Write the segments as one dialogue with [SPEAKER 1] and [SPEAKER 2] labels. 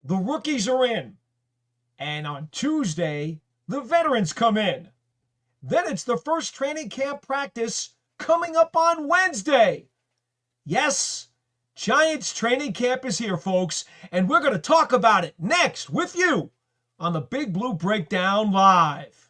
[SPEAKER 1] The rookies are in. And on Tuesday, the veterans come in. Then it's the first training camp practice coming up on Wednesday. Yes, Giants training camp is here, folks, and we're going to talk about it next with you on the Big Blue Breakdown Live.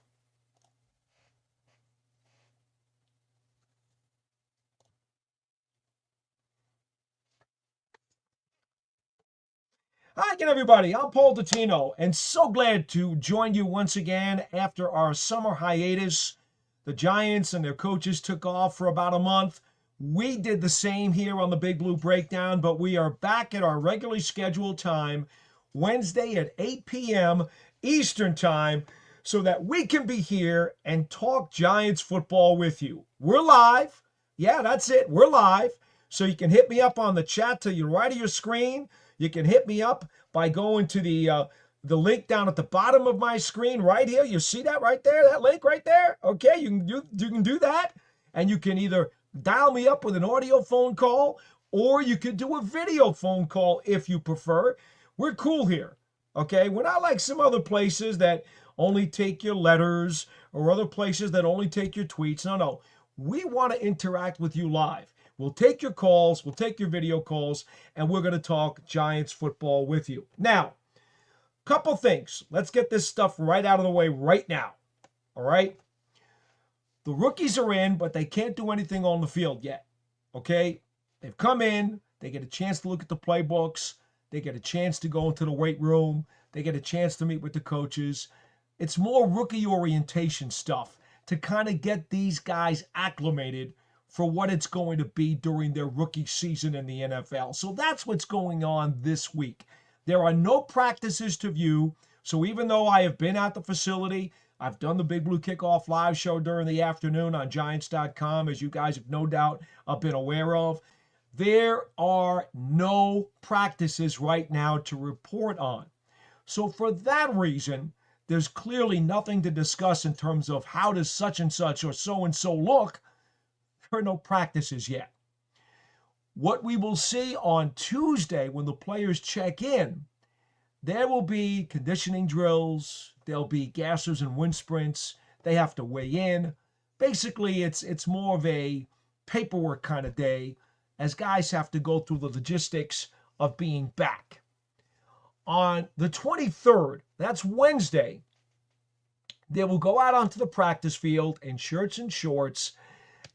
[SPEAKER 1] Hi again, everybody. I'm Paul Dottino, and so glad to join you once again after our summer hiatus. The Giants and their coaches took off for about a month. We did the same here on the Big Blue Breakdown, but we are back at our regularly scheduled time, Wednesday at 8 p.m. Eastern Time, so that we can be here and talk Giants football with you. We're live. Yeah, that's it. We're live. So you can hit me up on the chat to your right of your screen. You can hit me up by going to the link down at the bottom of my screen right here. You see that right there, that link right there? Okay, you can do that. And you can either dial me up with an audio phone call, or you could do a video phone call if you prefer. We're cool here, okay? We're not like some other places that only take your letters or other places that only take your tweets. No. We want to interact with you live. We'll take your calls, we'll take your video calls, and we're going to talk Giants football with you. Now, couple things. Let's get this stuff right out of the way right now, all right? The rookies are in, but they can't do anything on the field yet, okay? They've come in, they get a chance to look at the playbooks, they get a chance to go into the weight room, they get a chance to meet with the coaches. It's more rookie orientation stuff to kind of get these guys acclimated for what it's going to be during their rookie season in the NFL. So that's what's going on this week. There are no practices to view. So even though I have been at the facility, I've done the Big Blue Kickoff live show during the afternoon on Giants.com, as you guys have no doubt been aware of. There are no practices right now to report on. So for that reason, there's clearly nothing to discuss in terms of how does such and such or so-and-so look. There are no practices yet. What we will see on Tuesday when the players check in, there will be conditioning drills, there'll be gassers and wind sprints, they have to weigh in. Basically, it's more of a paperwork kind of day as guys have to go through the logistics of being back. On the 23rd, that's Wednesday, they will go out onto the practice field in shirts and shorts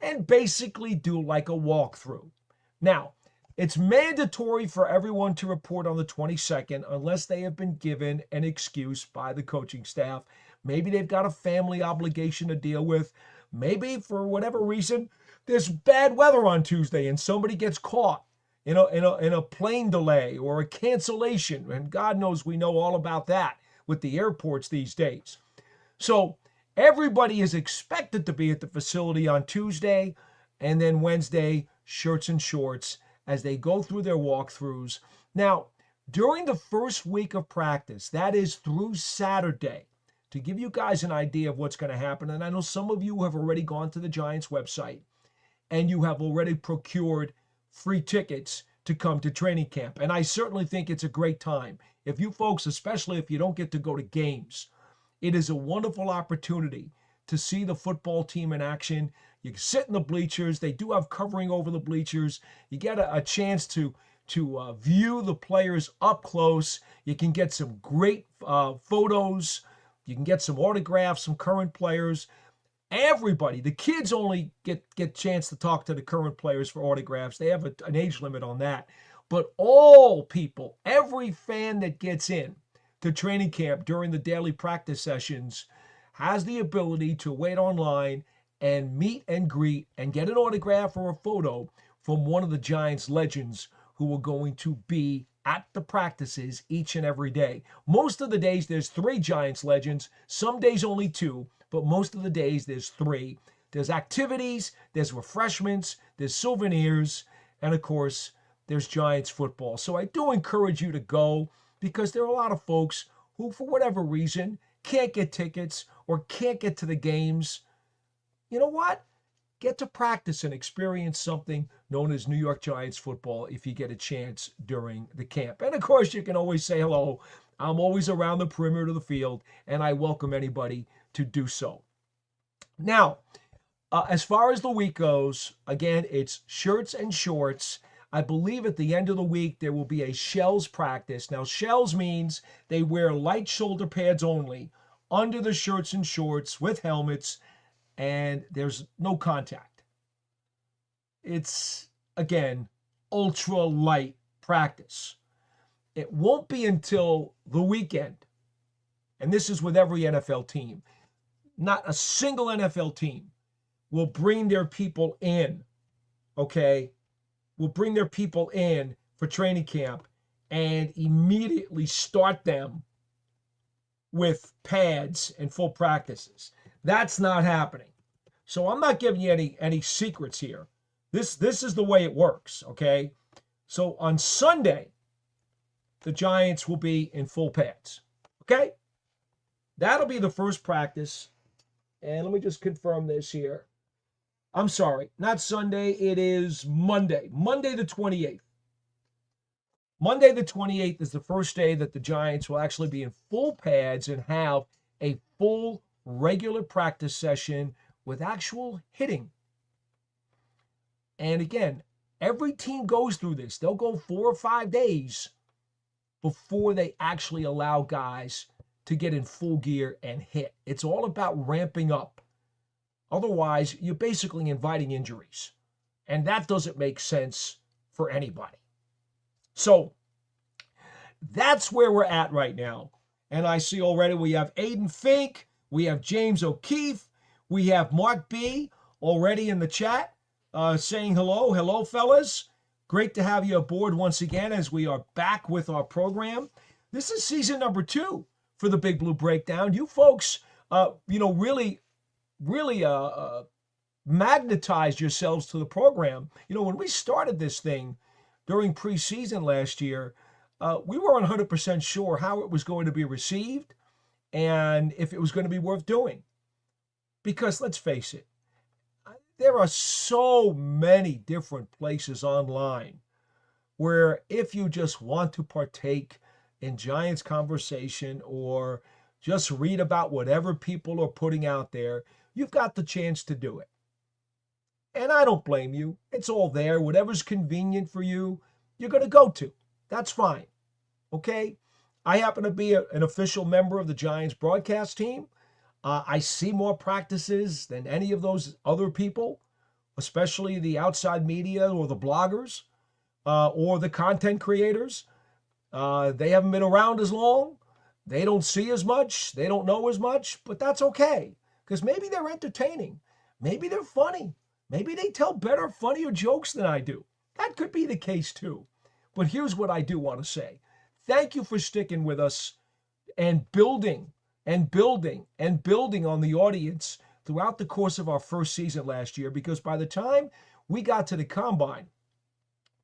[SPEAKER 1] and basically do like a walkthrough. Now, it's mandatory for everyone to report on the 22nd unless they have been given an excuse by the coaching staff. Maybe they've got a family obligation to deal with. Maybe for whatever reason, there's bad weather on Tuesday and somebody gets caught in a plane delay or a cancellation. And God knows we know all about that with the airports these days. So everybody is expected to be at the facility on Tuesday, and then Wednesday, shirts and shorts as they go through their walkthroughs. Now, during the first week of practice, that is through Saturday, to give you guys an idea of what's going to happen, and I know some of you have already gone to the Giants website and you have already procured free tickets to come to training camp, and I certainly think it's a great time. If you folks, especially if you don't get to go to games, it is a wonderful opportunity to see the football team in action. You can sit in the bleachers. They do have covering over the bleachers. You get a chance to view the players up close. You can get some great photos. You can get some autographs, some current players. Everybody, the kids only get chance to talk to the current players for autographs. They have an age limit on that. But all people, every fan that gets in to training camp during the daily practice sessions has the ability to wait online and meet and greet and get an autograph or a photo from one of the Giants legends who are going to be at the practices each and every day. Most of the days there's 3 Giants legends, some days only 2, but most of the days there's 3. There's activities, there's refreshments, there's souvenirs, and of course, there's Giants football. So I do encourage you to go, because there are a lot of folks who, for whatever reason, can't get tickets or can't get to the games. You know what? get to practice and experience something known as New York Giants football if you get a chance during the camp. And of course, you can always say hello. I'm always around the perimeter of the field, and I welcome anybody to do so. Now, as far as the week goes, again, it's shirts and shorts. I believe at the end of the week, there will be a shells practice. Now, shells means they wear light shoulder pads only under the shirts and shorts with helmets, and there's no contact. It's, again, ultra light practice. It won't be until the weekend, and this is with every NFL team. Not a single NFL team will bring their people in, okay? Will bring their people in for training camp and immediately start them with pads and full practices. That's not happening. So I'm not giving you any secrets here. This is the way it works, okay? So on Sunday, the Giants will be in full pads, okay? That'll be the first practice. And let me just confirm this here. I'm sorry, not Sunday. It is Monday. Monday the 28th. Monday the 28th is the first day that the Giants will actually be in full pads and have a full regular practice session with actual hitting. And again, every team goes through this. They'll go 4 or 5 days before they actually allow guys to get in full gear and hit. It's all about ramping up. Otherwise, you're basically inviting injuries. And that doesn't make sense for anybody. So that's where we're at right now. And I see already we have Aiden Fink, we have James O'Keefe, we have Mark B already in the chat saying hello. Hello, fellas. Great to have you aboard once again as we are back with our program. This is season number 2 for the Big Blue Breakdown. You folks, really magnetized yourselves to the program. When we started this thing during preseason last year, we weren't 100% sure how it was going to be received and if it was going to be worth doing. Because let's face it, there are so many different places online where if you just want to partake in Giants conversation or just read about whatever people are putting out there, you've got the chance to do it. And I don't blame you. It's all there. Whatever's convenient for you, you're going to go to. That's fine. Okay? I happen to be an official member of the Giants broadcast team. I see more practices than any of those other people, especially the outside media or the bloggers or the content creators. They haven't been around as long. They don't see as much. They don't know as much, but that's okay because maybe they're entertaining. Maybe they're funny. Maybe they tell better, funnier jokes than I do. That could be the case too. But here's what I do want to say. Thank you for sticking with us and building on the audience throughout the course of our first season last year, because by the time we got to the Combine,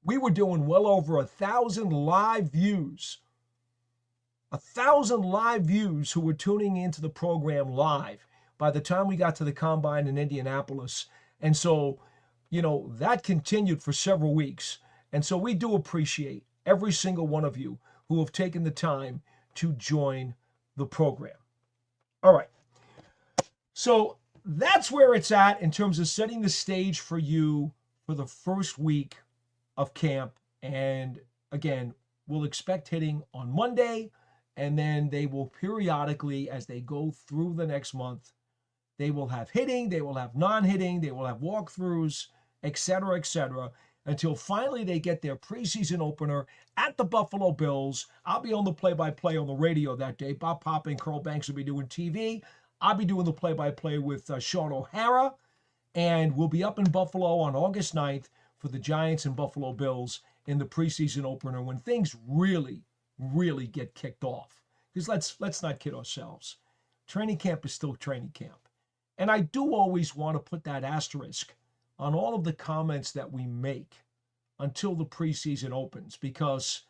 [SPEAKER 1] we were doing well over 1,000 live views. 1,000 live views who were tuning into the program live by the time we got to the Combine in Indianapolis. And so, that continued for several weeks. And so we do appreciate every single one of you who have taken the time to join the program. All right. So that's where it's at in terms of setting the stage for you for the first week of camp. And again, we'll expect hitting on Monday, and then they will periodically, as they go through the next month, they will have hitting, they will have non-hitting, they will have walkthroughs, etc., until finally they get their preseason opener at the Buffalo Bills. I'll be on the play-by-play on the radio that day. Bob Papa and Carl Banks will be doing TV. I'll be doing the play-by-play with Sean O'Hara, and we'll be up in Buffalo on August 9th for the Giants and Buffalo Bills in the preseason opener when things really get kicked off. Because let's not kid ourselves. Training camp is still training camp. And I do always want to put that asterisk on all of the comments that we make until the preseason opens, because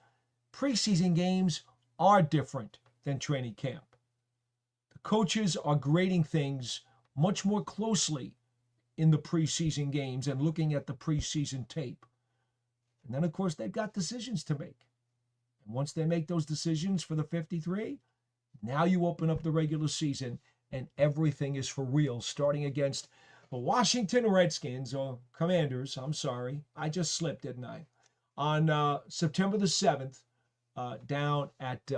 [SPEAKER 1] preseason games are different than training camp. The coaches are grading things much more closely in the preseason games and looking at the preseason tape. And then, of course, they've got decisions to make. And once they make those decisions for the 53, now you open up the regular season and everything is for real, starting against the Washington Redskins, or Commanders, I'm sorry. I just slipped, didn't I? On September the 7th, down at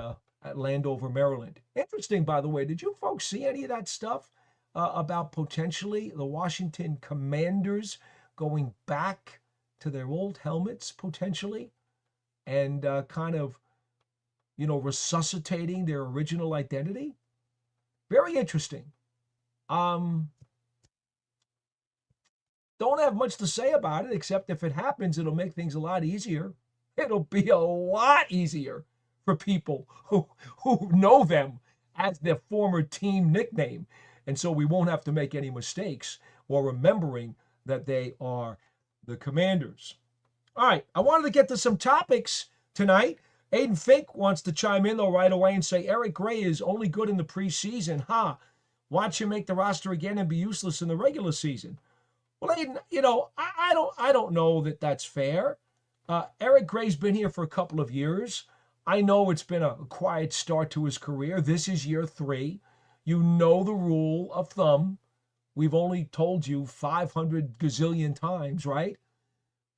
[SPEAKER 1] Landover, Maryland. Interesting, by the way. Did you folks see any of that stuff about potentially the Washington Commanders going back to their old helmets, potentially, and kind of, resuscitating their original identity? Very interesting. Don't have much to say about it, except if it happens, it'll make things a lot easier. It'll be a lot easier for people who know them as their former team nickname. And so we won't have to make any mistakes while remembering that they are the Commanders. All right, I wanted to get to some topics tonight. Aiden Fink wants to chime in, though, right away and say Eric Gray is only good in the preseason. Watch him make the roster again and be useless in the regular season. Well, Aiden, I don't know that that's fair. Eric Gray's been here for a couple of years. I know it's been a quiet start to his career. This is year 3. You know the rule of thumb. We've only told you 500 gazillion times, right?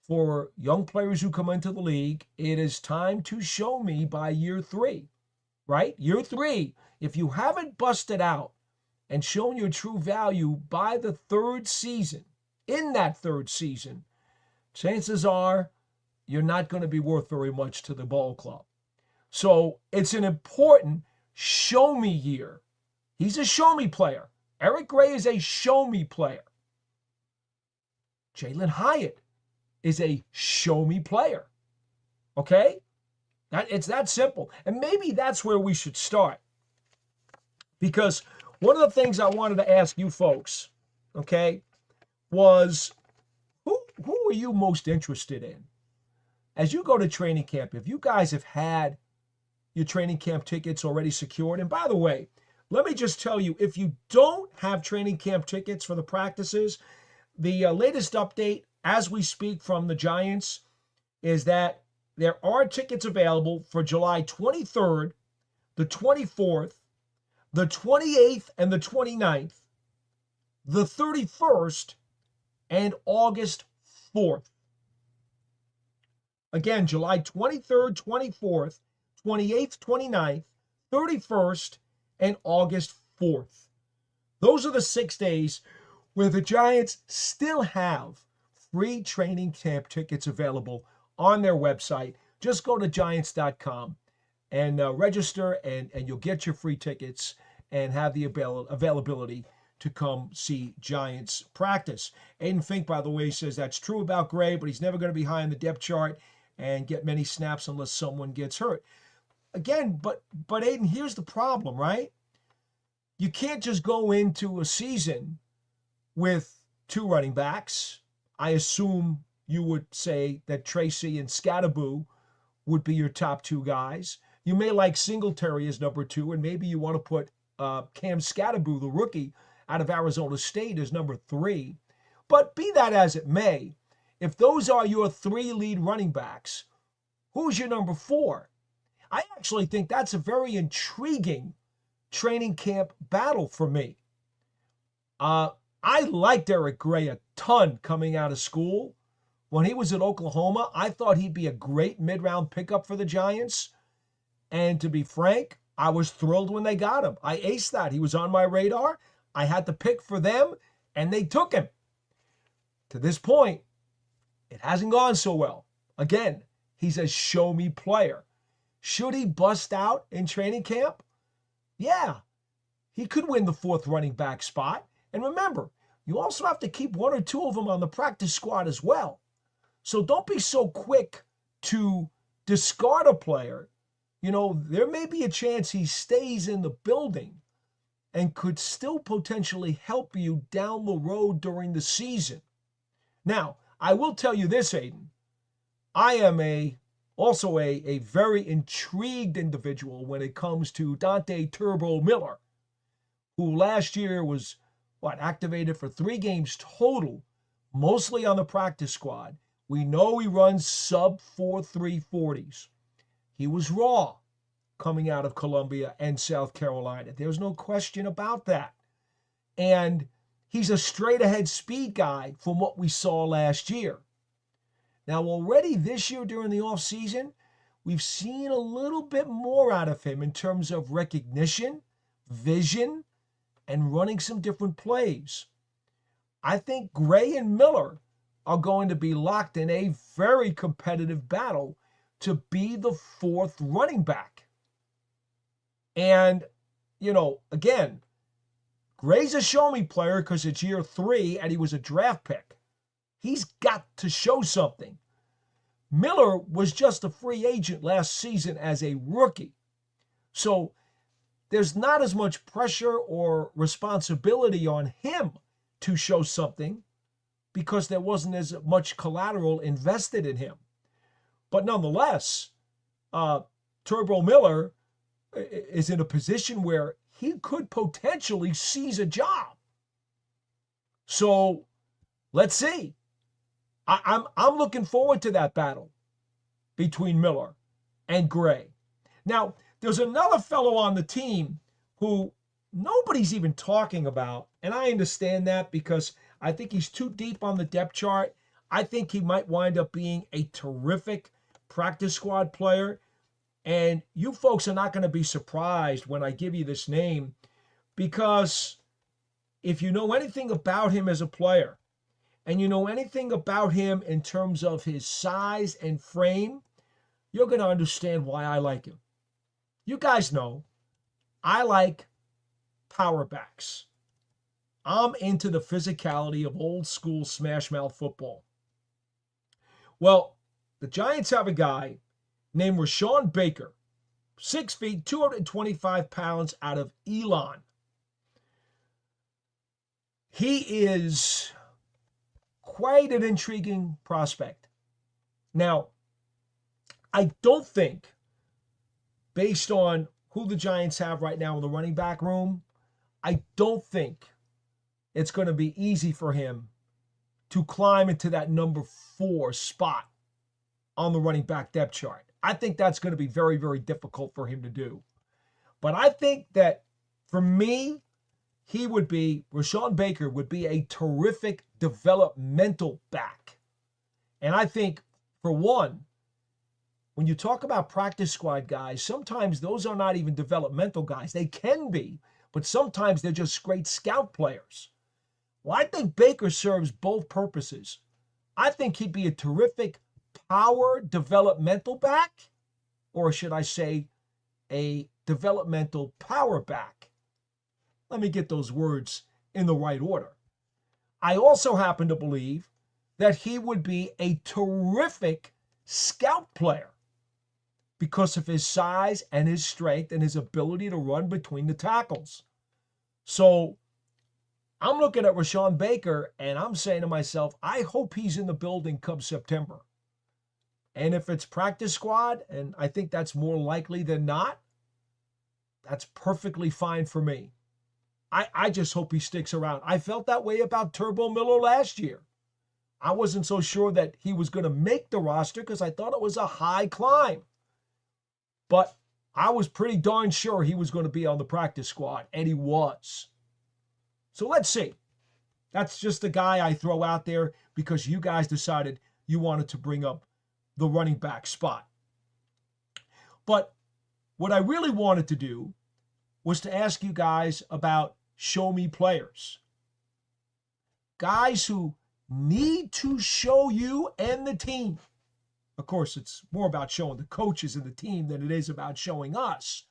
[SPEAKER 1] For young players who come into the league, it is time to show me by year 3, right? Year 3, if you haven't busted out and shown your true value by the 3rd season, in that 3rd season, chances are you're not going to be worth very much to the ball club. So it's an important show me year. He's a show me player. Eric Gray is a show me player. Jalen Hyatt is a show me player. Okay? It's that simple. And maybe that's where we should start. Because one of the things I wanted to ask you folks, okay, was who are you most interested in? As you go to training camp, if you guys have had your training camp tickets already secured, and by the way, let me just tell you, if you don't have training camp tickets for the practices, the latest update as we speak from the Giants is that there are tickets available for July 23rd, the 24th, the 28th, and the 29th, the 31st, and August 4th. Again, July 23rd, 24th, 28th, 29th, 31st, and August 4th. Those are the 6 days where the Giants still have free training camp tickets available on their website. Just go to Giants.com and register, and you'll get your free tickets and have the availability to come see Giants practice. Aiden Fink, by the way, says that's true about Gray, but he's never going to be high on the depth chart and get many snaps unless someone gets hurt. Again, but Aiden, here's the problem, right? You can't just go into a season with 2 running backs. I assume you would say that Tracy and Scatterboo would be your top 2 guys. You may like Singletary as number 2, and maybe you want to put Cam Scatterboo, the rookie out of Arizona State, as number 3. But be that as it may, if those are your 3 lead running backs, who's your number 4? I actually think that's a very intriguing training camp battle for me. I liked Eric Gray a ton coming out of school. When he was at Oklahoma, I thought he'd be a great mid-round pickup for the Giants. And to be frank, I was thrilled when they got him. I aced that. He was on my radar. I had to pick for them, and they took him. To this point, it hasn't gone so well. Again, he's a show-me player. Should he bust out in training camp? Yeah, he could win the 4th running back spot. And remember, you also have to keep 1 or 2 of them on the practice squad as well. So don't be so quick to discard a player. There may be a chance he stays in the building and could still potentially help you down the road during the season. Now, I will tell you this, Aiden. I am also a very intrigued individual when it comes to Dante Turbo Miller, who last year was activated for 3 games total, mostly on the practice squad. We know he runs sub 4.3 40s. He was raw coming out of Columbia and South Carolina. There's no question about that. And he's a straight ahead speed guy from what we saw last year. Now, already this year during the offseason, we've seen a little bit more out of him in terms of recognition, vision, and running some different plays. I think Gray and Miller are going to be locked in a very competitive battle to be the 4th running back. And, again, Gray's a show-me player because it's year 3 and he was a draft pick. He's got to show something. Miller was just a free agent last season as a rookie. So there's not as much pressure or responsibility on him to show something because there wasn't as much collateral invested in him. But nonetheless, Turbo Miller is in a position where he could potentially seize a job. So let's see. I'm looking forward to that battle between Miller and Gray. Now, there's another fellow on the team who nobody's even talking about, and I understand that because I think he's too deep on the depth chart. I think he might wind up being a terrific practice squad player, and you folks are not going to be surprised when I give you this name because if you know anything about him as a player, and you know anything about him in terms of his size and frame, you're going to understand why I like him. You guys know I like power backs. I'm into the physicality of old school smash mouth football. Well, the Giants have a guy named Rashawn Baker, 6 feet, 225 pounds, out of Elon. He is quite an intriguing prospect. Now, I don't think, based on who the Giants have right now in the running back room, I don't think it's going to be easy for him to climb into that number 4 spot on the running back depth chart. I think that's going to be very, very difficult for him to do. But I think that for me, Rashawn Baker would be a terrific developmental back. And I think, for one, when you talk about practice squad guys, sometimes those are not even developmental guys. They can be, but sometimes they're just great scout players. Well, I think Baker serves both purposes. I think he'd be a terrific power developmental back, or should I say a developmental power back. Let me get those words in the right order. I also happen to believe that he would be a terrific scout player because of his size and his strength and his ability to run between the tackles. So I'm looking at Rashawn Baker and I'm saying to myself, I hope he's in the building come September. And if it's practice squad, and I think that's more likely than not, that's perfectly fine for me. I just hope he sticks around. I felt that way about Turbo Miller last year. I wasn't so sure that he was going to make the roster because I thought it was a high climb. But I was pretty darn sure he was going to be on the practice squad, and he was. So let's see. That's just the guy I throw out there because you guys decided you wanted to bring up the running back spot. But what I really wanted to do was to ask you guys about show me players. Guys who need to show you and the team. Of course, it's more about showing the coaches and the team than it is about showing us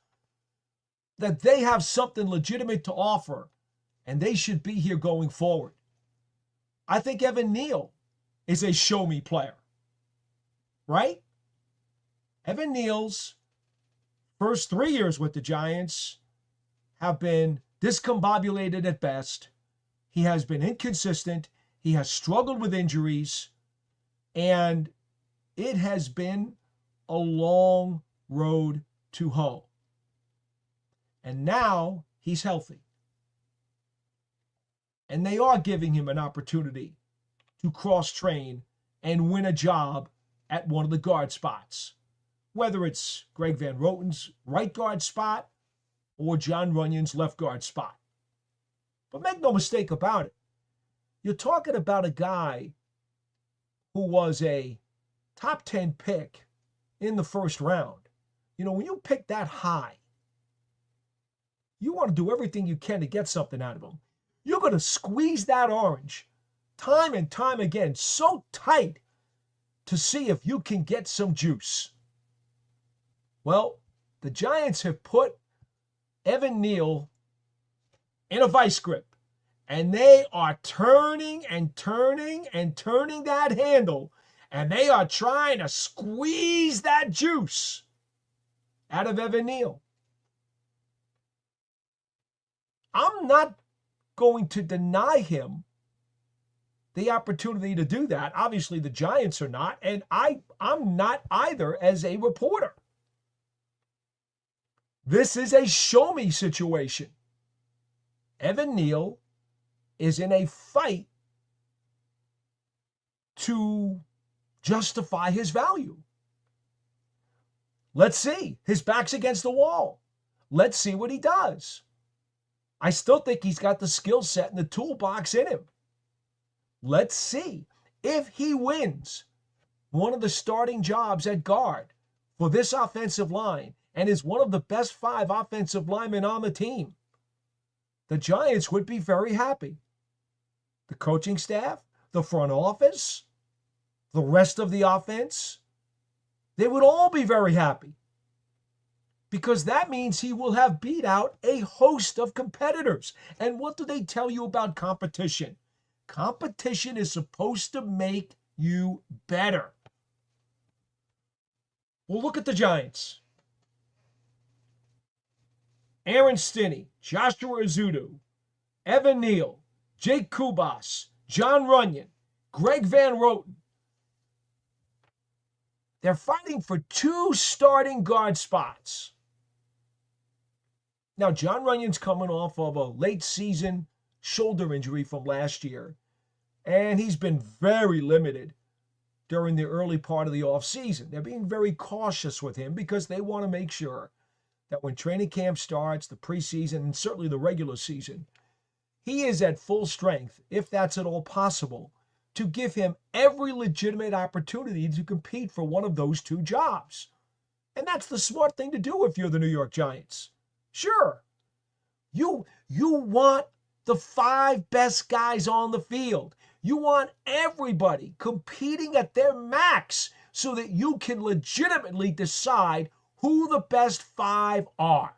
[SPEAKER 1] that they have something legitimate to offer and they should be here going forward. I think Evan Neal is a show me player, right? Evan Neal's first 3 years with the Giants have been discombobulated at best. He has been inconsistent. He has struggled with injuries, and it has been a long road to hoe. And now he's healthy. And they are giving him an opportunity to cross-train and win a job at one of the guard spots, whether it's Greg Van Roten's right guard spot or John Runyon's left guard spot. But make no mistake about it, you're talking about a guy who was a top 10 pick in the first round. You know, when you pick that high, you want to do everything you can to get something out of him. You're going to squeeze that orange time and time again so tight to see if you can get some juice. Well, the Giants have put Evan Neal in a vice grip, and they are turning and turning and turning that handle, and they are trying to squeeze that juice out of Evan Neal. I'm not going to deny him the opportunity to do that. Obviously, the Giants are not, and I'm not either as a reporter. This is a show-me situation. Evan Neal is in a fight to justify his value. Let's see. His back's against the wall. Let's see what he does. I still think he's got the skill set and the toolbox in him. Let's see if he wins one of the starting jobs at guard for this offensive line and is one of the best 5 offensive linemen on the team. The Giants would be very happy. The coaching staff, the front office, the rest of the offense, they would all be very happy, because that means he will have beat out a host of competitors. And what do they tell you about competition? Competition is supposed to make you better. Well, look at the Giants. Aaron Stinney, Joshua Azudu, Evan Neal, Jake Kubas, John Runyon, Greg Van Roten. They're fighting for 2 starting guard spots. Now, John Runyon's coming off of a late season shoulder injury from last year, and he's been very limited during the early part of the offseason. They're being very cautious with him because they want to make sure that when training camp starts, the preseason, and certainly the regular season, he is at full strength, if that's at all possible, to give him every legitimate opportunity to compete for one of those 2 jobs. And that's the smart thing to do if you're the New York Giants. Sure, you want the 5 best guys on the field. You want everybody competing at their max so that you can legitimately decide who the best 5 are.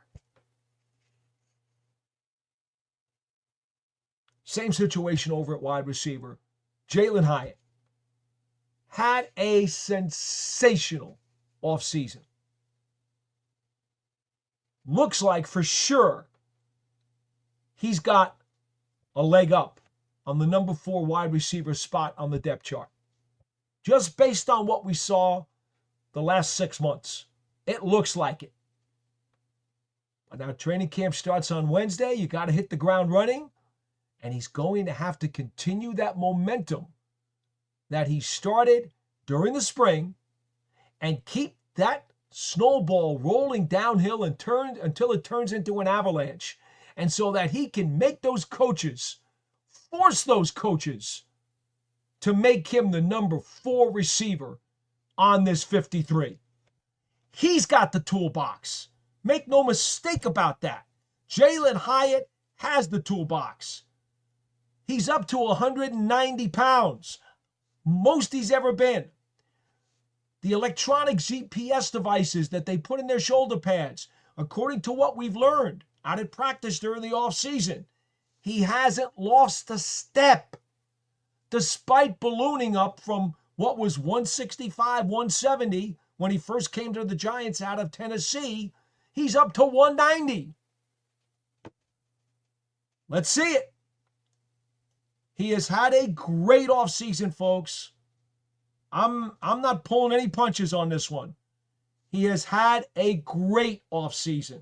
[SPEAKER 1] Same situation over at wide receiver. Jalen Hyatt had a sensational offseason. Looks like for sure he's got a leg up on the number 4 wide receiver spot on the depth chart. Just based on what we saw the last 6 months, it looks like it. But now training camp starts on Wednesday. You got to hit the ground running, and he's going to have to continue that momentum that he started during the spring and keep that snowball rolling downhill and until it turns into an avalanche. And so that he can make those coaches, force those coaches to make him the number 4 receiver on this 53. He's got the toolbox. Make no mistake about that. Jalen Hyatt has the toolbox. He's up to 190 pounds, most he's ever been. The electronic GPS devices that they put in their shoulder pads, according to what we've learned out at practice during the offseason, he hasn't lost a step, despite ballooning up from what was 165, 170 when he first came to the Giants out of Tennessee. He's up to 190. Let's see it. He has had a great offseason, folks. I'm not pulling any punches on this one. He has had a great offseason.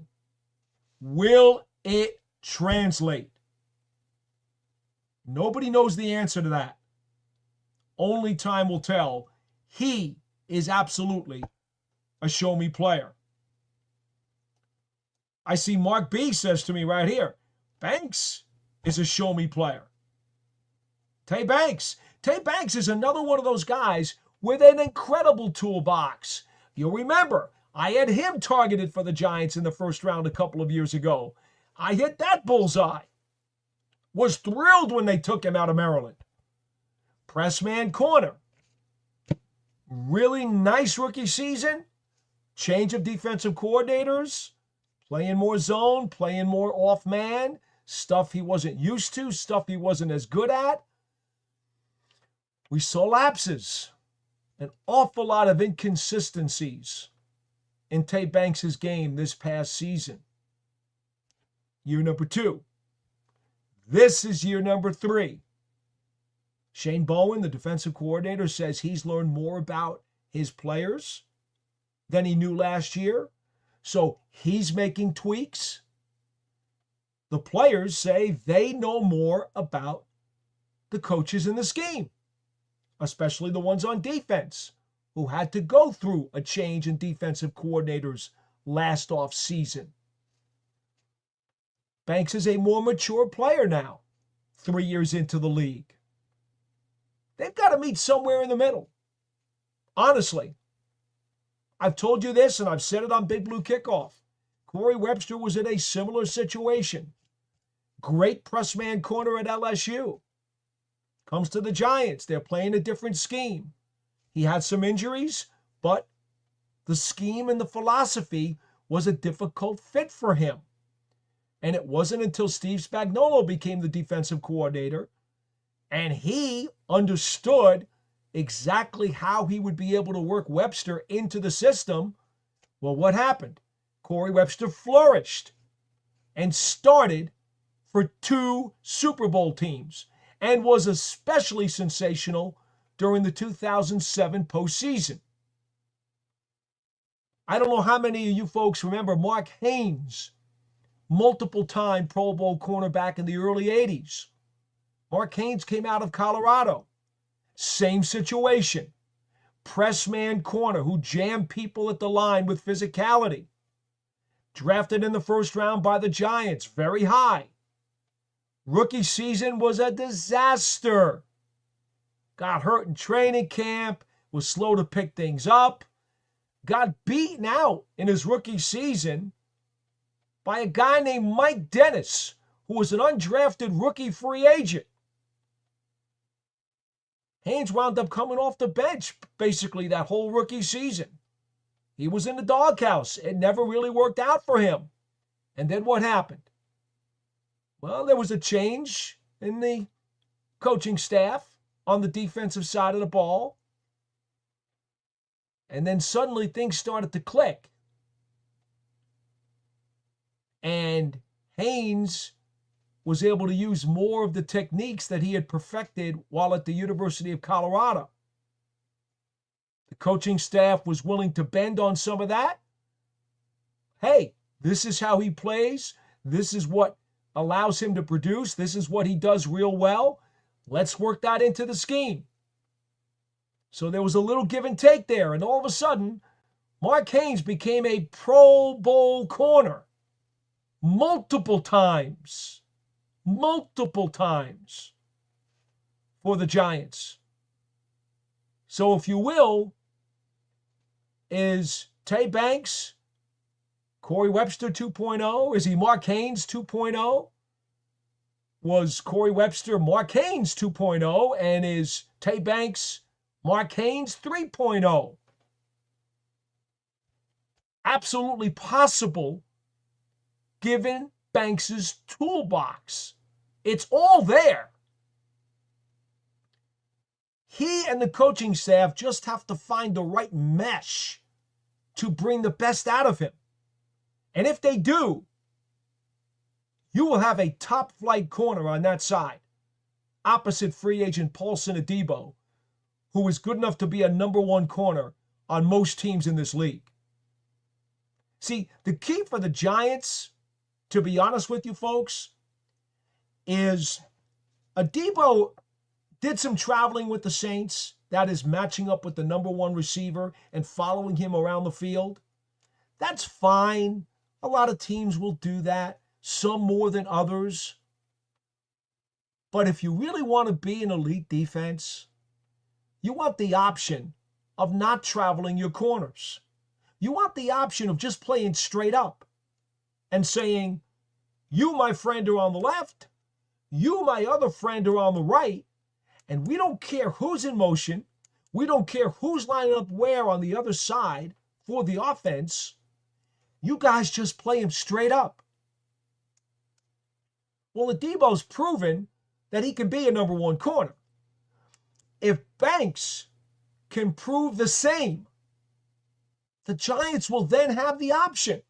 [SPEAKER 1] Will it translate? Nobody knows the answer to that. Only time will tell. He is absolutely a show-me player. I see Mark B says to me right here, Banks is a show-me player. Tae Banks. Tae Banks is another one of those guys with an incredible toolbox. You'll remember, I had him targeted for the Giants in the first round a couple of years ago. I hit that bullseye. Was thrilled when they took him out of Maryland. Press man corner. Really nice rookie season. Change of defensive coordinators. Playing more zone, playing more off man. Stuff he wasn't used to, stuff he wasn't as good at. We saw lapses. An awful lot of inconsistencies in Tae Banks' game this past season. Year number 2. This is year number 3. Shane Bowen, the defensive coordinator, says he's learned more about his players than he knew last year. So he's making tweaks. The players say they know more about the coaches in the scheme, especially the ones on defense who had to go through a change in defensive coordinators last offseason. Banks is a more mature player now, 3 years into the league. They've got to meet somewhere in the middle. Honestly, I've told you this and I've said it on Big Blue Kickoff. Corey Webster was in a similar situation. Great press man corner at LSU. Comes to the Giants. They're playing a different scheme. He had some injuries, but the scheme and the philosophy was a difficult fit for him. And it wasn't until Steve Spagnuolo became the defensive coordinator and he understood exactly how he would be able to work Webster into the system. Well, what happened? Corey Webster flourished and started for 2 Super Bowl teams and was especially sensational during the 2007 postseason. I don't know how many of you folks remember Mark Haynes, multiple-time Pro Bowl cornerback in the early 80s. Mark Haynes came out of Colorado. Same situation. Press man corner who jammed people at the line with physicality. Drafted in the first round by the Giants, very high. Rookie season was a disaster. Got hurt in training camp, was slow to pick things up. Got beaten out in his rookie season by a guy named Mike Dennis, who was an undrafted rookie free agent. Haynes wound up coming off the bench basically that whole rookie season. He was in the doghouse. It never really worked out for him. And then what happened? Well, there was a change in the coaching staff on the defensive side of the ball. And then suddenly things started to click. And Haynes was able to use more of the techniques that he had perfected while at the University of Colorado. The coaching staff was willing to bend on some of that. Hey, this is how he plays. This is what allows him to produce. This is what he does real well. Let's work that into the scheme. So there was a little give and take there. And all of a sudden, Mark Haynes became a Pro Bowl corner multiple times for the Giants. So if you will, is Tae Banks Corey Webster 2.0? Is he Mark Haynes 2.0? Was Corey Webster Mark Haynes 2.0? And is Tae Banks Mark Haynes 3.0? Absolutely possible given Banks's toolbox. It's all there. He and the coaching staff just have to find the right mesh to bring the best out of him. And if they do, you will have a top-flight corner on that side, opposite free agent Paulson Adebo, who is good enough to be a number 1 corner on most teams in this league. See, the key for the Giants, to be honest with you folks, is Debo did some traveling with the Saints. That is matching up with the number one receiver and following him around the field. That's fine. A lot of teams will do that, some more than others. But if you really want to be an elite defense, you want the option of not traveling your corners. You want the option of just playing straight up and saying, you, my friend, are on the left. You, my other friend, are on the right. And we don't care who's in motion. We don't care who's lining up where on the other side for the offense. You guys just play him straight up. Well, Debo's proven that he can be a number one corner. If Banks can prove the same, the Giants will then have the option.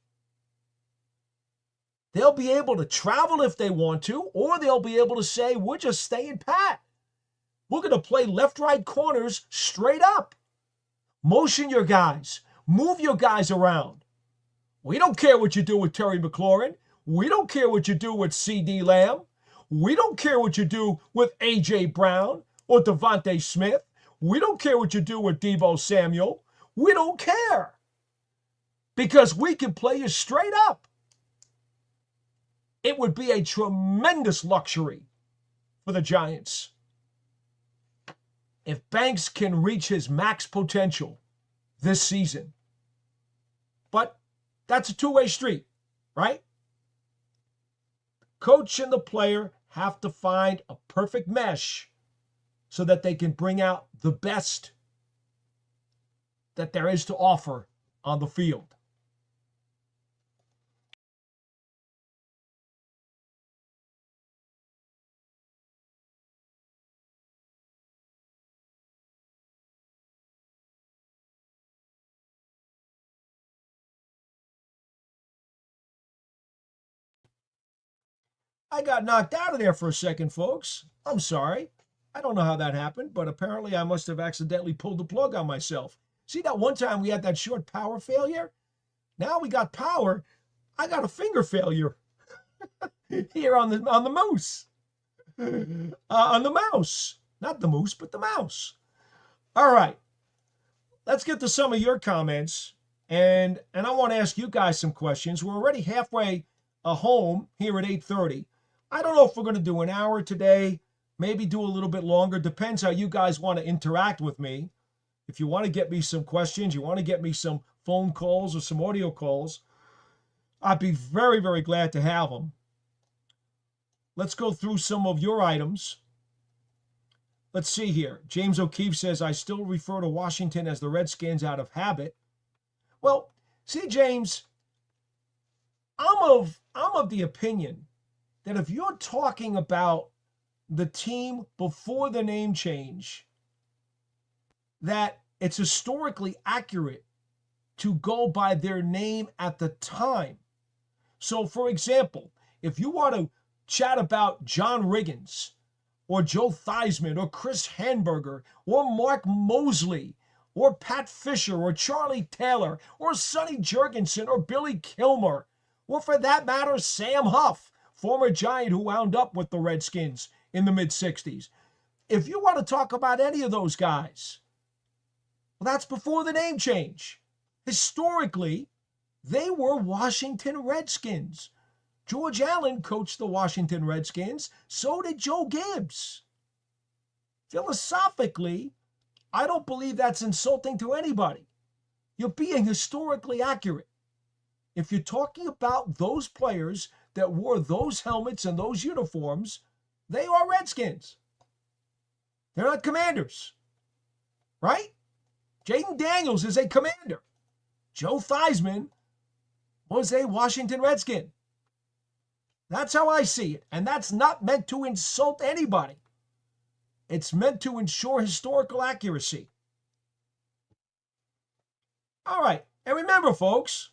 [SPEAKER 1] They'll be able to travel if they want to, or they'll be able to say, we're just staying pat. We're going to play left-right corners straight up. Motion your guys. Move your guys around. We don't care what you do with Terry McLaurin. We don't care what you do with C.D. Lamb. We don't care what you do with A.J. Brown or Devontae Smith. We don't care what you do with Deebo Samuel. We don't care. Because we can play you straight up. It would be a tremendous luxury for the Giants if Banks can reach his max potential this season. But that's a two-way street, right? Coach and the player have to find a perfect mesh so that they can bring out the best that there is to offer on the field. I got knocked out of there for a second, folks. I'm sorry. I don't know how that happened, but apparently I must have accidentally pulled the plug on myself. See that one time we had that short power failure? Now we got power. I got a finger failure here on the mouse. On the mouse. Not the moose, but the mouse. All right. Let's get to some of your comments. And I want to ask you guys some questions. We're already halfway home here at 8:30. I don't know if we're going to do an hour today, maybe do a little bit longer. Depends how you guys want to interact with me. If you want to get me some questions, you want to get me some phone calls or some audio calls, I'd be very, very glad to have them. Let's go through some of your items. Let's see here. James O'Keefe says, I still refer to Washington as the Redskins out of habit. Well, see, James, I'm of the opinion that if you're talking about the team before the name change, that it's historically accurate to go by their name at the time. So, for example, if you want to chat about John Riggins or Joe Theismann or Chris Hamburger or Mark Mosley or Pat Fisher or Charlie Taylor or Sonny Jurgensen or Billy Kilmer, or for that matter, Sam Huff, former Giant who wound up with the Redskins in the mid-'60s. If you want to talk about any of those guys, well, that's before the name change. Historically, they were Washington Redskins. George Allen coached the Washington Redskins. So did Joe Gibbs. Philosophically, I don't believe that's insulting to anybody. You're being historically accurate. If you're talking about those players that wore those helmets and those uniforms, they are Redskins. They're not Commanders, right? Jaden Daniels is a Commander. Joe Theismann was a Washington Redskin. That's how I see it. And that's not meant to insult anybody. It's meant to ensure historical accuracy. All right. And remember, folks,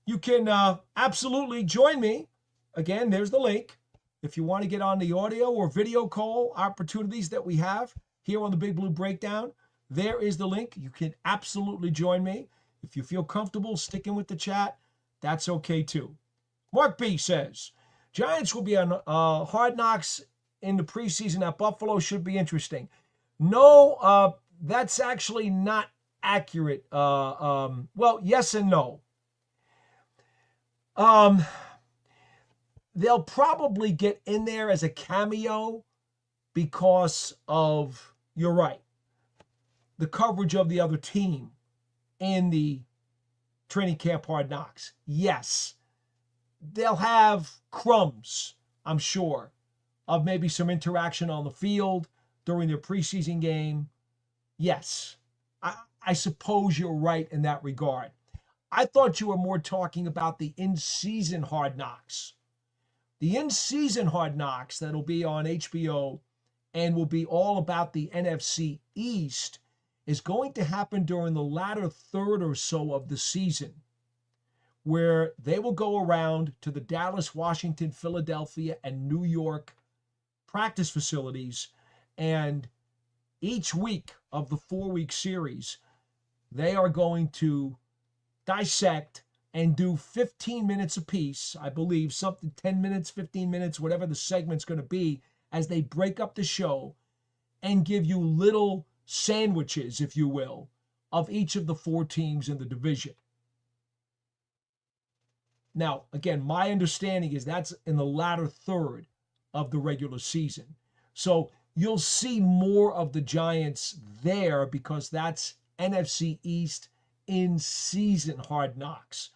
[SPEAKER 1] you can absolutely join me. Again, there's the link. If you want to get on the audio or video call opportunities that we have here on the Big Blue Breakdown, there is the link. You can absolutely join me. If you feel comfortable sticking with the chat, that's okay too. Mark B says, Giants will be on Hard Knocks in the preseason at Buffalo should be interesting. No, that's actually not accurate. Well, yes and no. They'll probably get in there as a cameo because of, you're right, the coverage of the other team in the training camp Hard Knocks. Yes, they'll have crumbs, I'm sure, of maybe some interaction on the field during their preseason game. Yes, I suppose you're right in that regard. I thought you were more talking about the in-season Hard Knocks. The in-season Hard Knocks that'll be on HBO and will be all about the NFC East is going to happen during the latter third or so of the season, where they will go around to the Dallas, Washington, Philadelphia, and New York practice facilities, and each week of the 4-week series, they are going to dissect and do 15 minutes apiece, I believe, something 10 minutes, 15 minutes, whatever the segment's going to be, as they break up the show and give you little sandwiches, if you will, of each of the 4 teams in the division. Now, again, my understanding is that's in the latter third of the regular season. So you'll see more of the Giants there because that's NFC East in-season Hard Knocks.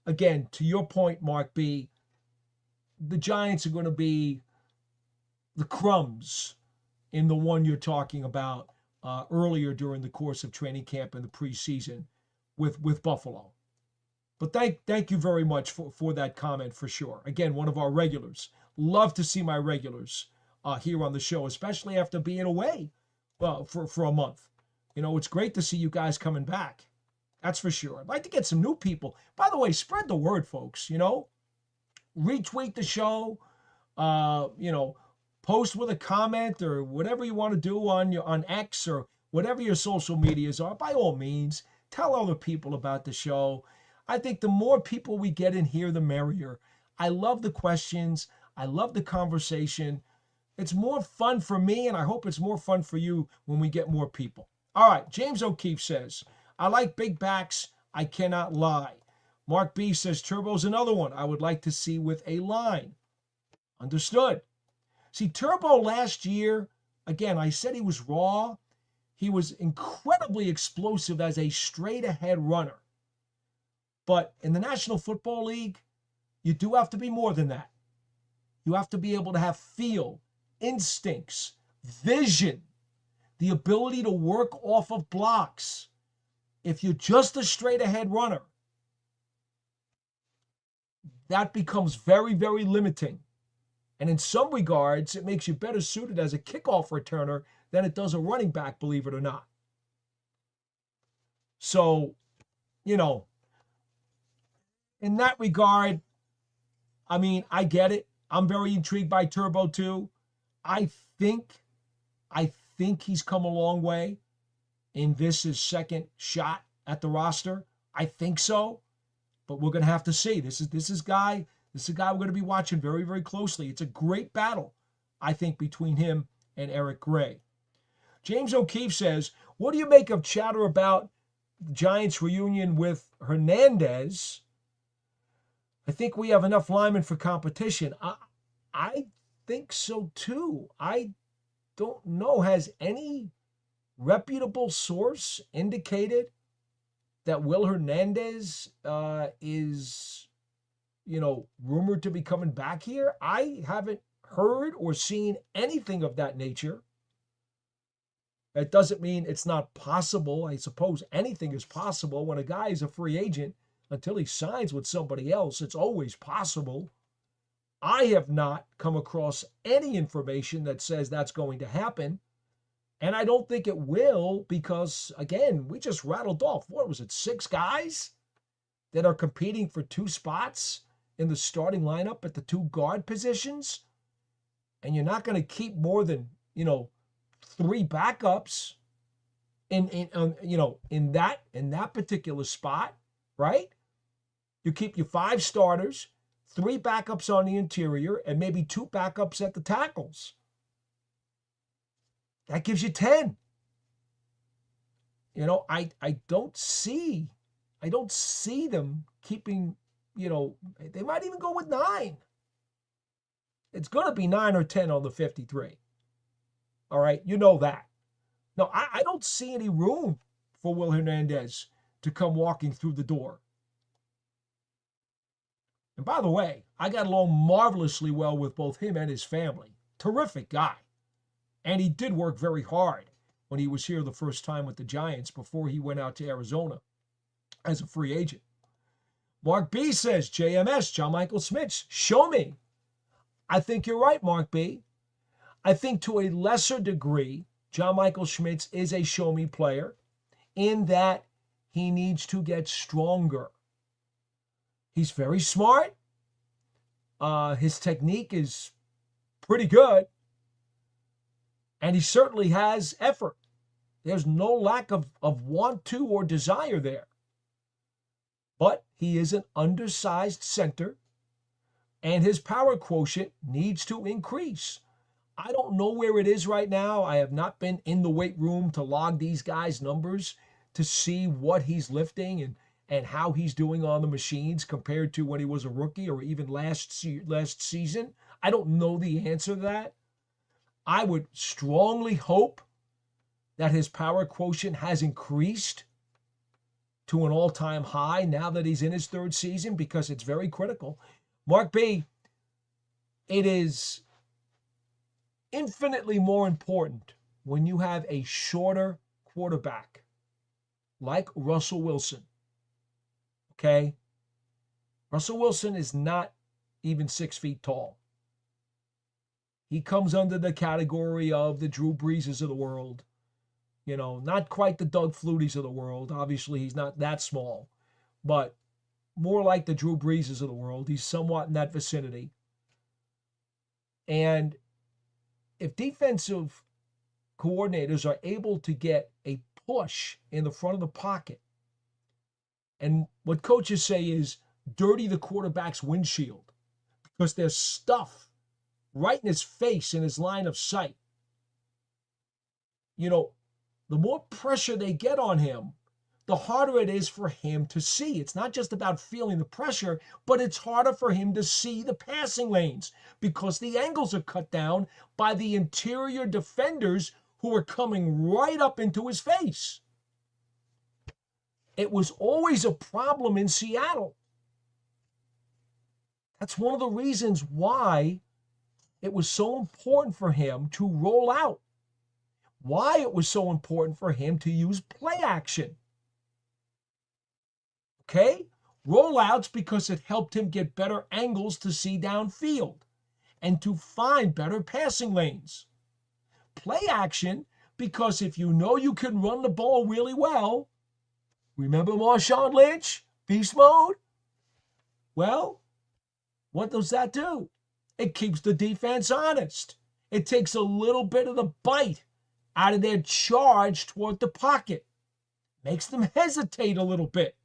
[SPEAKER 1] Again, to your point, Mark B., the Giants are going to be the crumbs in the one you're talking about earlier during the course of training camp and the preseason with Buffalo. But thank you very much for that comment for sure. Again, one of our regulars. Love to see my regulars here on the show, especially after being away for a month. You know, it's great to see you guys coming back. That's for sure. I'd like to get some new people. By the way, spread the word, folks. You know, retweet the show. Post with a comment or whatever you want to do on X or whatever your social medias are. By all means, tell other people about the show. I think the more people we get in here, the merrier. I love the questions. I love the conversation. It's more fun for me, and I hope it's more fun for you when we get more people. All right, James O'Keefe says, I like big backs. I cannot lie. Mark B says, Turbo's another one I would like to see with a line. Understood. See, Turbo last year, again, I said he was raw. He was incredibly explosive as a straight-ahead runner. But in the National Football League, you do have to be more than that. You have to be able to have feel, instincts, vision, the ability to work off of blocks. If you're just a straight-ahead runner, that becomes very, very limiting. And in some regards, it makes you better suited as a kickoff returner than it does a running back, believe it or not. So, in that regard, I mean, I get it. I'm very intrigued by Turbo too. I think he's come a long way in this his second shot at the roster. I think so, but we're gonna have to see. This is a guy we're gonna be watching very, very closely. It's a great battle, I think, between him and Eric Gray. James O'Keefe says, what do you make of chatter about the Giants reunion with Hernandez? I think we have enough linemen for competition. I think so too. I don't know. Has any reputable source indicated that Will Hernandez is, rumored to be coming back here? I haven't heard or seen anything of that nature. That doesn't mean it's not possible. I suppose anything is possible when a guy is a free agent. Until he signs with somebody else, it's always possible. I have not come across any information that says that's going to happen. And I don't think it will because, again, we just rattled off, 6 guys that are competing for 2 spots in the starting lineup at the 2 guard positions? And you're not going to keep more than, 3 backups in that particular spot, right? You keep your 5 starters, 3 backups on the interior, and maybe 2 backups at the tackles. That gives you 10. I don't see them keeping, they might even go with 9. It's going to be 9 or 10 on the 53. All right, you know that. No, I don't see any room for Will Hernandez to come walking through the door. And by the way, I got along marvelously well with both him and his family. Terrific guy. And he did work very hard when he was here the first time with the Giants before he went out to Arizona as a free agent. Mark B says, JMS, John Michael Schmitz, show me. I think you're right, Mark B. I think to a lesser degree, John Michael Schmitz is a show me player in that he needs to get stronger. He's very smart. His technique is pretty good. And he certainly has effort. There's no lack of want to or desire there. But he is an undersized center, and his power quotient needs to increase. I don't know where it is right now. I have not been in the weight room to log these guys' numbers to see what he's lifting and how he's doing on the machines compared to when he was a rookie or even last season. I don't know the answer to that. I would strongly hope that his power quotient has increased to an all-time high now that he's in his 3rd season, because it's very critical. Mark B, it is infinitely more important when you have a shorter quarterback like Russell Wilson. Okay? Russell Wilson is not even 6 feet tall. He comes under the category of the Drew Breeses of the world. Not quite the Doug Flutys of the world. Obviously, he's not that small, but more like the Drew Breeses of the world. He's somewhat in that vicinity. And if defensive coordinators are able to get a push in the front of the pocket, and what coaches say is dirty the quarterback's windshield because there's stuff right in his face, in his line of sight. The more pressure they get on him, the harder it is for him to see. It's not just about feeling the pressure, but it's harder for him to see the passing lanes because the angles are cut down by the interior defenders who are coming right up into his face. It was always a problem in Seattle. That's one of the reasons why it was so important for him to roll out. Why it was so important for him to use play action. Okay? Rollouts because it helped him get better angles to see downfield and to find better passing lanes. Play action because if you know you can run the ball really well, remember Marshawn Lynch, beast mode? Well, what does that do? It keeps the defense honest. It takes a little bit of the bite out of their charge toward the pocket. Makes them hesitate a little bit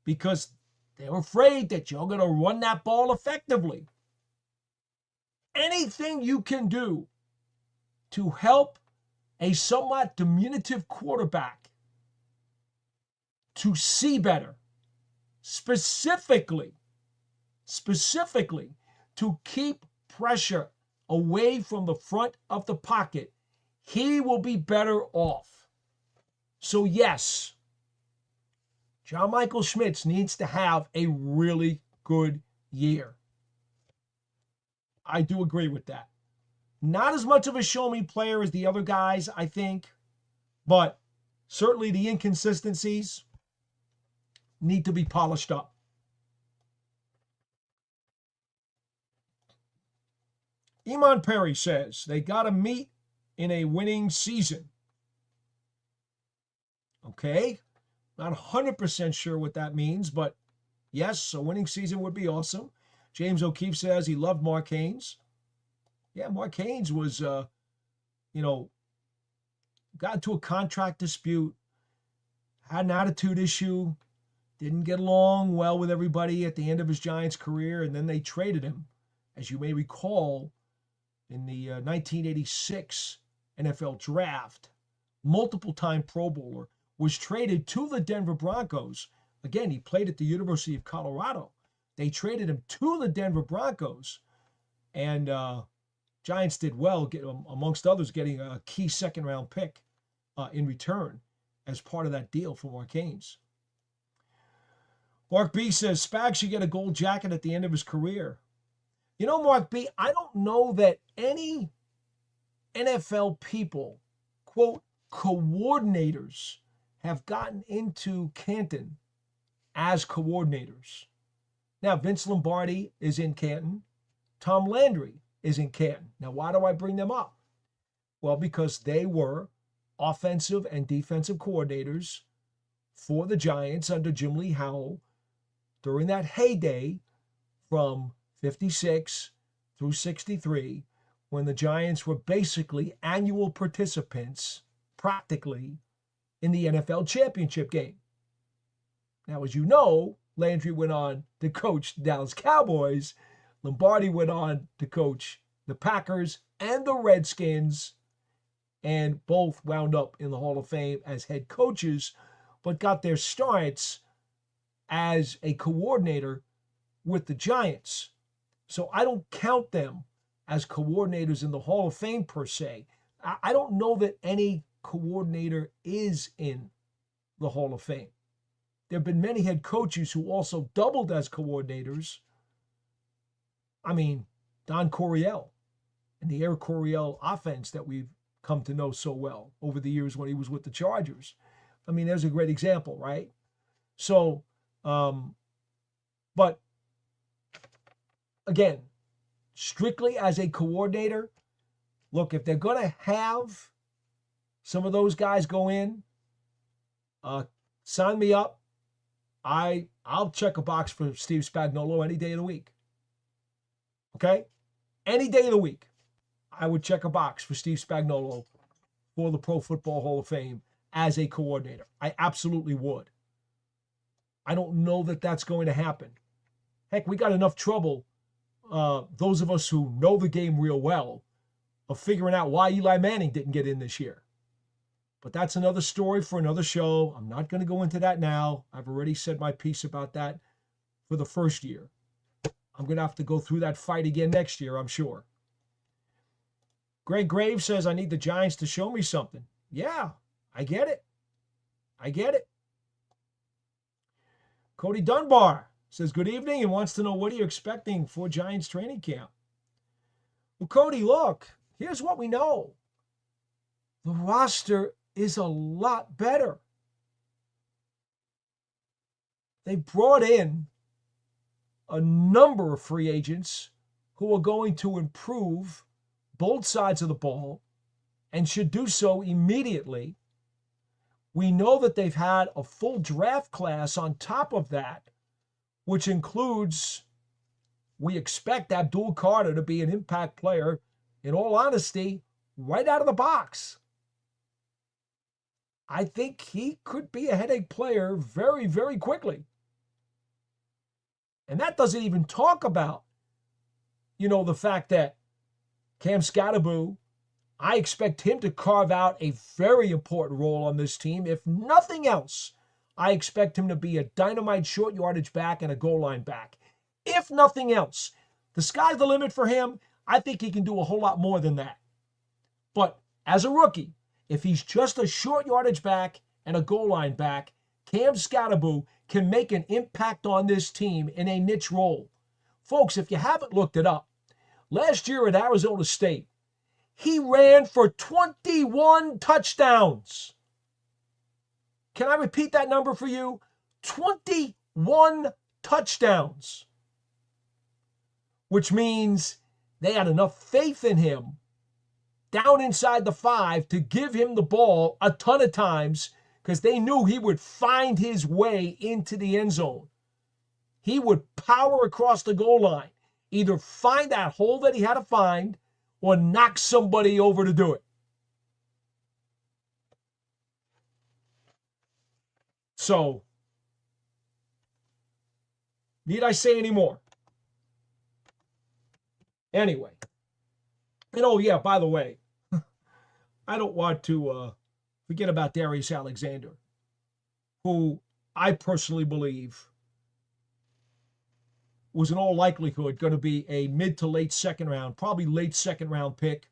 [SPEAKER 1] because they're afraid that you're going to run that ball effectively. Anything you can do to help a somewhat diminutive quarterback to see better, specifically to keep pressure away from the front of the pocket, he will be better off. So yes, John Michael Schmitz needs to have a really good year. I do agree with that. Not as much of a show-me player as the other guys, I think, but certainly the inconsistencies need to be polished up. Iman Perry says they got to meet in a winning season. Okay, not 100% sure what that means, but yes, a winning season would be awesome. James O'Keefe says he loved Mark Haynes. Yeah, Mark Haynes was, got into a contract dispute, had an attitude issue, didn't get along well with everybody at the end of his Giants career, and then they traded him, as you may recall, in the 1986 NFL draft, multiple-time Pro Bowler, was traded to the Denver Broncos. Again, he played at the University of Colorado. They traded him to the Denver Broncos, and Giants did well, amongst others, getting a key second-round pick in return as part of that deal for Mark Haynes. Mark B says, Spags should get a gold jacket at the end of his career. You know, Mark B, I don't know that any NFL people, quote, coordinators, have gotten into Canton as coordinators. Now, Vince Lombardi is in Canton. Tom Landry is in Canton. Now, why do I bring them up? Well, because they were offensive and defensive coordinators for the Giants under Jim Lee Howell during that heyday from 56 through 63, when the Giants were basically annual participants, practically, in the NFL championship game. Now, as you know, Landry went on to coach the Dallas Cowboys. Lombardi went on to coach the Packers and the Redskins, and both wound up in the Hall of Fame as head coaches, but got their starts as a coordinator with the Giants. So I don't count them as coordinators in the Hall of Fame per se. I don't know that any coordinator is in the Hall of Fame. There have been many head coaches who also doubled as coordinators. I mean, Don Coryell and the Air Coryell offense that we've come to know so well over the years when he was with the Chargers. I mean, there's a great example, right? So, but again, strictly as a coordinator, look, if they're going to have some of those guys go in, sign me up. I'll check a box for Steve Spagnuolo any day of the week. Okay? Any day of the week, I would check a box for Steve Spagnuolo for the Pro Football Hall of Fame as a coordinator. I absolutely would. I don't know that that's going to happen. Heck, we got enough trouble, those of us who know the game real well, of figuring out why Eli Manning didn't get in this year. But that's another story for another show. I'm not going to go into that now. I've already said my piece about that for the first year. I'm going to have to go through that fight again next year, I'm sure. Greg Graves says, I need the Giants to show me something. Yeah, I get it. I get it. Cody Dunbar says, good evening, and wants to know, what are you expecting for Giants training camp? Well, Cody, look, here's what we know. The roster is a lot better. They brought in a number of free agents who are going to improve both sides of the ball and should do so immediately. We know that they've had a full draft class on top of that, which includes, we expect Abdul Carter to be an impact player, in all honesty, right out of the box. I think he could be a headache player very, very quickly. And that doesn't even talk about, the fact that Cam Scatterboo, I expect him to carve out a very important role on this team. If nothing else, I expect him to be a dynamite short yardage back and a goal line back. If nothing else, the sky's the limit for him. I think he can do a whole lot more than that. But as a rookie, if he's just a short yardage back and a goal line back, Cam Scatterboo can make an impact on this team in a niche role. Folks, if you haven't looked it up, last year at Arizona State, he ran for 21 touchdowns. Can I repeat that number for you? 21 touchdowns. Which means they had enough faith in him down inside the 5 to give him the ball a ton of times, because they knew he would find his way into the end zone. He would power across the goal line, either find that hole that he had to find or knock somebody over to do it. So, need I say any more? Anyway. And oh yeah, by the way, I don't want to forget about Darius Alexander, who I personally believe was in all likelihood going to be a mid to late second round, probably late second round pick.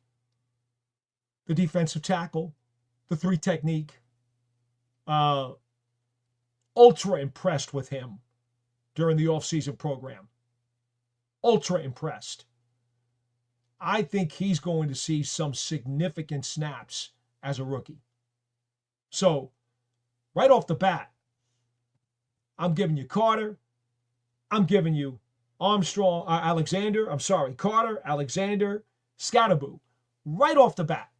[SPEAKER 1] The defensive tackle, the 3 technique. Ultra impressed with him during the offseason program. Ultra impressed. I think he's going to see some significant snaps as a rookie. So, right off the bat, I'm giving you Carter. I'm giving you Carter, Alexander, Scatterboo. Right off the bat,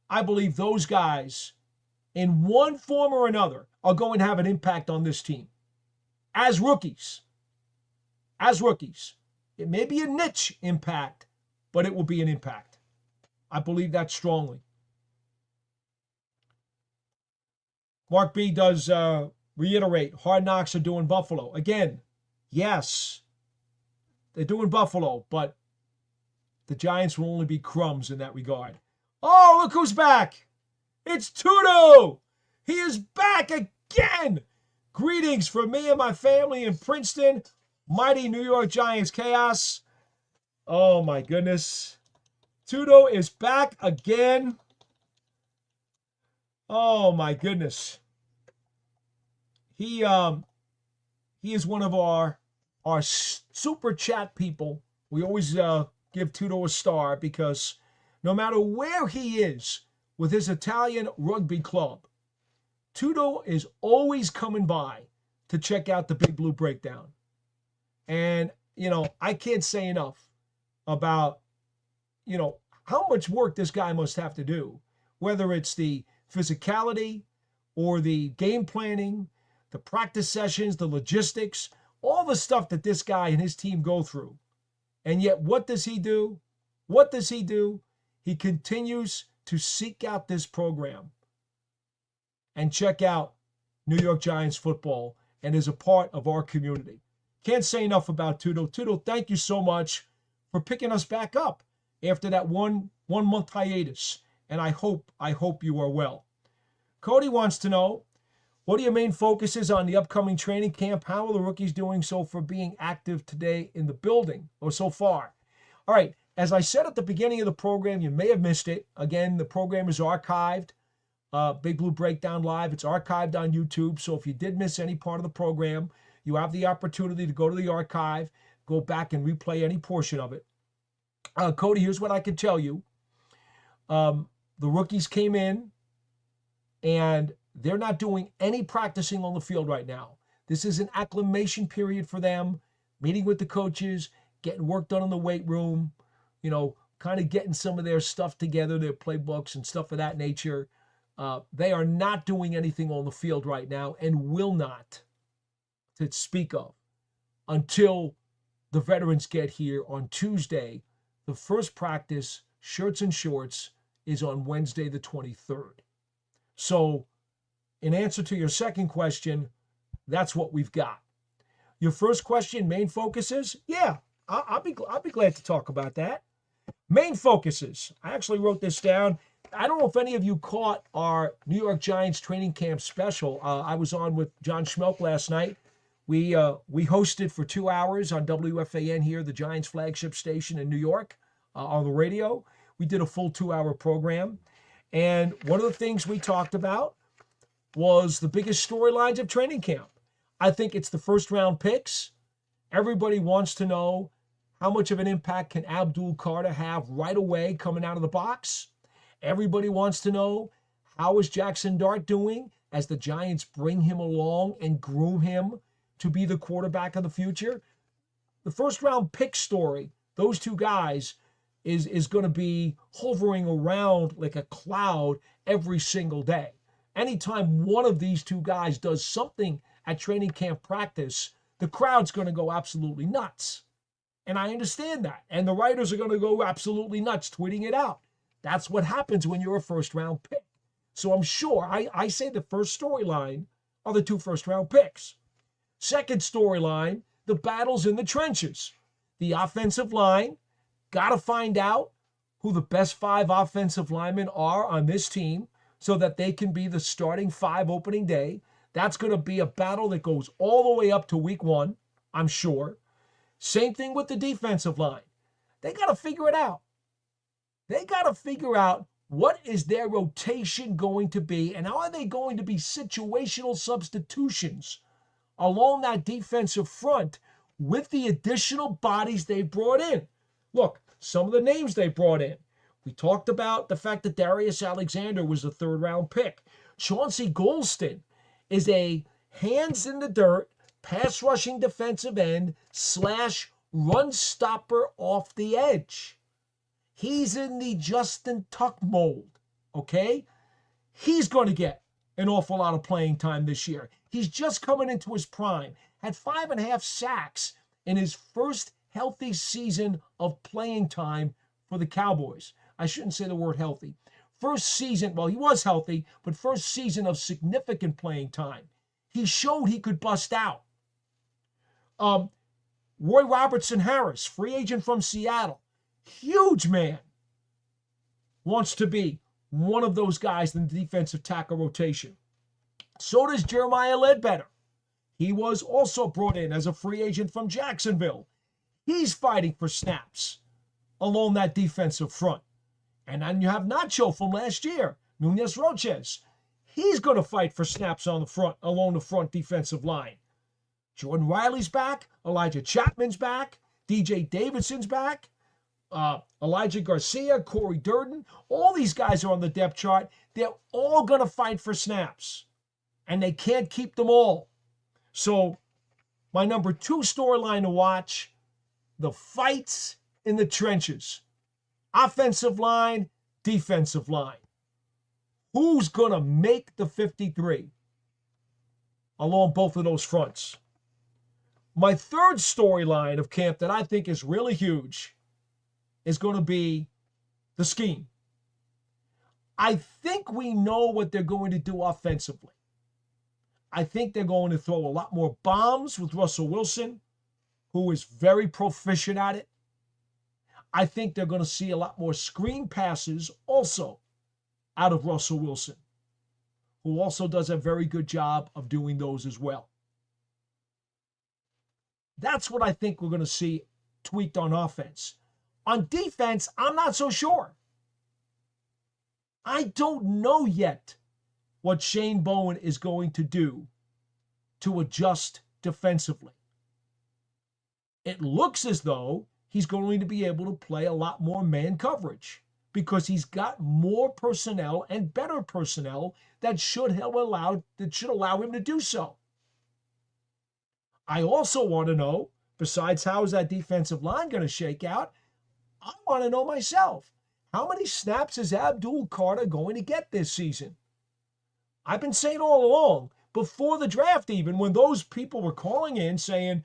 [SPEAKER 1] I believe those guys, in one form or another, are going to have an impact on this team. As rookies. As rookies. It may be a niche impact, but it will be an impact. I believe that strongly. Mark B does reiterate, Hard Knocks are doing Buffalo. Again, yes, they're doing Buffalo, but the Giants will only be crumbs in that regard. Oh, look who's back. It's Tudo. He is back again. Greetings from me and my family in Princeton. Mighty New York Giants chaos. Oh, my goodness. Tudo is back again. Oh, my goodness. He is one of our super chat people. We always give Tudo a star because no matter where he is with his Italian rugby club, Tudo is always coming by to check out the Big Blue Breakdown. And, I can't say enough about, how much work this guy must have to do, whether it's the physicality or the game planning, the practice sessions, the logistics, all the stuff that this guy and his team go through. And yet, what does he do? What does he do? He continues to seek out this program and check out New York Giants football and is a part of our community. Can't say enough about Tudo. Tudo, thank you so much for picking us back up after that one month hiatus. And I hope you are well. Cody wants to know, what are your main focuses on the upcoming training camp? How are the rookies doing so for being active today in the building or so far? All right, as I said at the beginning of the program, you may have missed it. Again, the program is archived. Big Blue Breakdown Live. It's archived on YouTube. So if you did miss any part of the program, you have the opportunity to go to the archive, go back and replay any portion of it. Cody, here's what I can tell you. The rookies came in and they're not doing any practicing on the field right now. This is an acclimation period for them, meeting with the coaches, getting work done in the weight room, kind of getting some of their stuff together, their playbooks and stuff of that nature. They are not doing anything on the field right now and will not, to speak of, until the veterans get here on Tuesday. The first practice, shirts and shorts, is on Wednesday the 23rd. So, in answer to your second question, that's what we've got. Your first question, main focuses? Yeah, I'll be glad to talk about that. Main focuses. I actually wrote this down. I don't know if any of you caught our New York Giants training camp special. I was on with John Schmelk last night. We hosted for 2 hours on WFAN here, the Giants flagship station in New York, on the radio. We did a full 2-hour program. And one of the things we talked about was the biggest storylines of training camp. I think it's the first round picks. Everybody wants to know how much of an impact can Abdul Carter have right away coming out of the box. Everybody wants to know, how is Jackson Dart doing as the Giants bring him along and groom him to be the quarterback of the future? The first round pick story, those two guys, is going to be hovering around like a cloud every single day. Anytime one of these two guys does something at training camp practice, the crowd's going to go absolutely nuts. And I understand that. And the writers are going to go absolutely nuts tweeting it out. That's what happens when you're a first-round pick. So I'm sure, I say the first storyline are the 2 first-round picks. Second storyline, the battles in the trenches. The offensive line, got to find out who the best 5 offensive linemen are on this team so that they can be the starting 5 opening day. That's going to be a battle that goes all the way up to week 1, I'm sure. Same thing with the defensive line. They got to figure it out. They got to figure out what is their rotation going to be, and how are they going to be situational substitutions along that defensive front with the additional bodies they brought in. Look, some of the names they brought in. We talked about the fact that Darius Alexander was a 3rd-round pick. Chauncey Golston is a hands-in-the-dirt, pass-rushing defensive end / run stopper off the edge. He's in the Justin Tuck mold, okay? He's going to get an awful lot of playing time this year. He's just coming into his prime. Had 5.5 sacks in his first healthy season of playing time for the Cowboys. I shouldn't say the word healthy. First season, well, he was healthy, but first season of significant playing time. He showed he could bust out. Roy Robertson Harris, free agent from Seattle. Huge man. Wants to be one of those guys in the defensive tackle rotation. So does Jeremiah Ledbetter. He was also brought in as a free agent from Jacksonville. He's fighting for snaps along that defensive front. And then you have Nacho from last year, Nunez Roches. He's going to fight for snaps on the front, along the front defensive line. Jordan Riley's back. Elijah Chapman's back. DJ Davidson's back. Elijah Garcia, Corey Durden. All these guys are on the depth chart. They're all going to fight for snaps. And they can't keep them all. So my number 2 storyline to watch, the fights in the trenches. Offensive line, defensive line. Who's going to make the 53 along both of those fronts? My 3rd storyline of camp that I think is really huge is going to be the scheme. I think we know what they're going to do offensively. I think they're going to throw a lot more bombs with Russell Wilson, who is very proficient at it. I think they're going to see a lot more screen passes also out of Russell Wilson, who also does a very good job of doing those as well. That's what I think we're going to see tweaked on offense. On defense, I'm not so sure. I don't know yet what Shane Bowen is going to do to adjust defensively. It looks as though he's going to be able to play a lot more man coverage because he's got more personnel and better personnel that should allow him to do so. I also want to know, besides how is that defensive line going to shake out, I want to know myself, how many snaps is Abdul Carter going to get this season? I've been saying all along, before the draft even, when those people were calling in saying,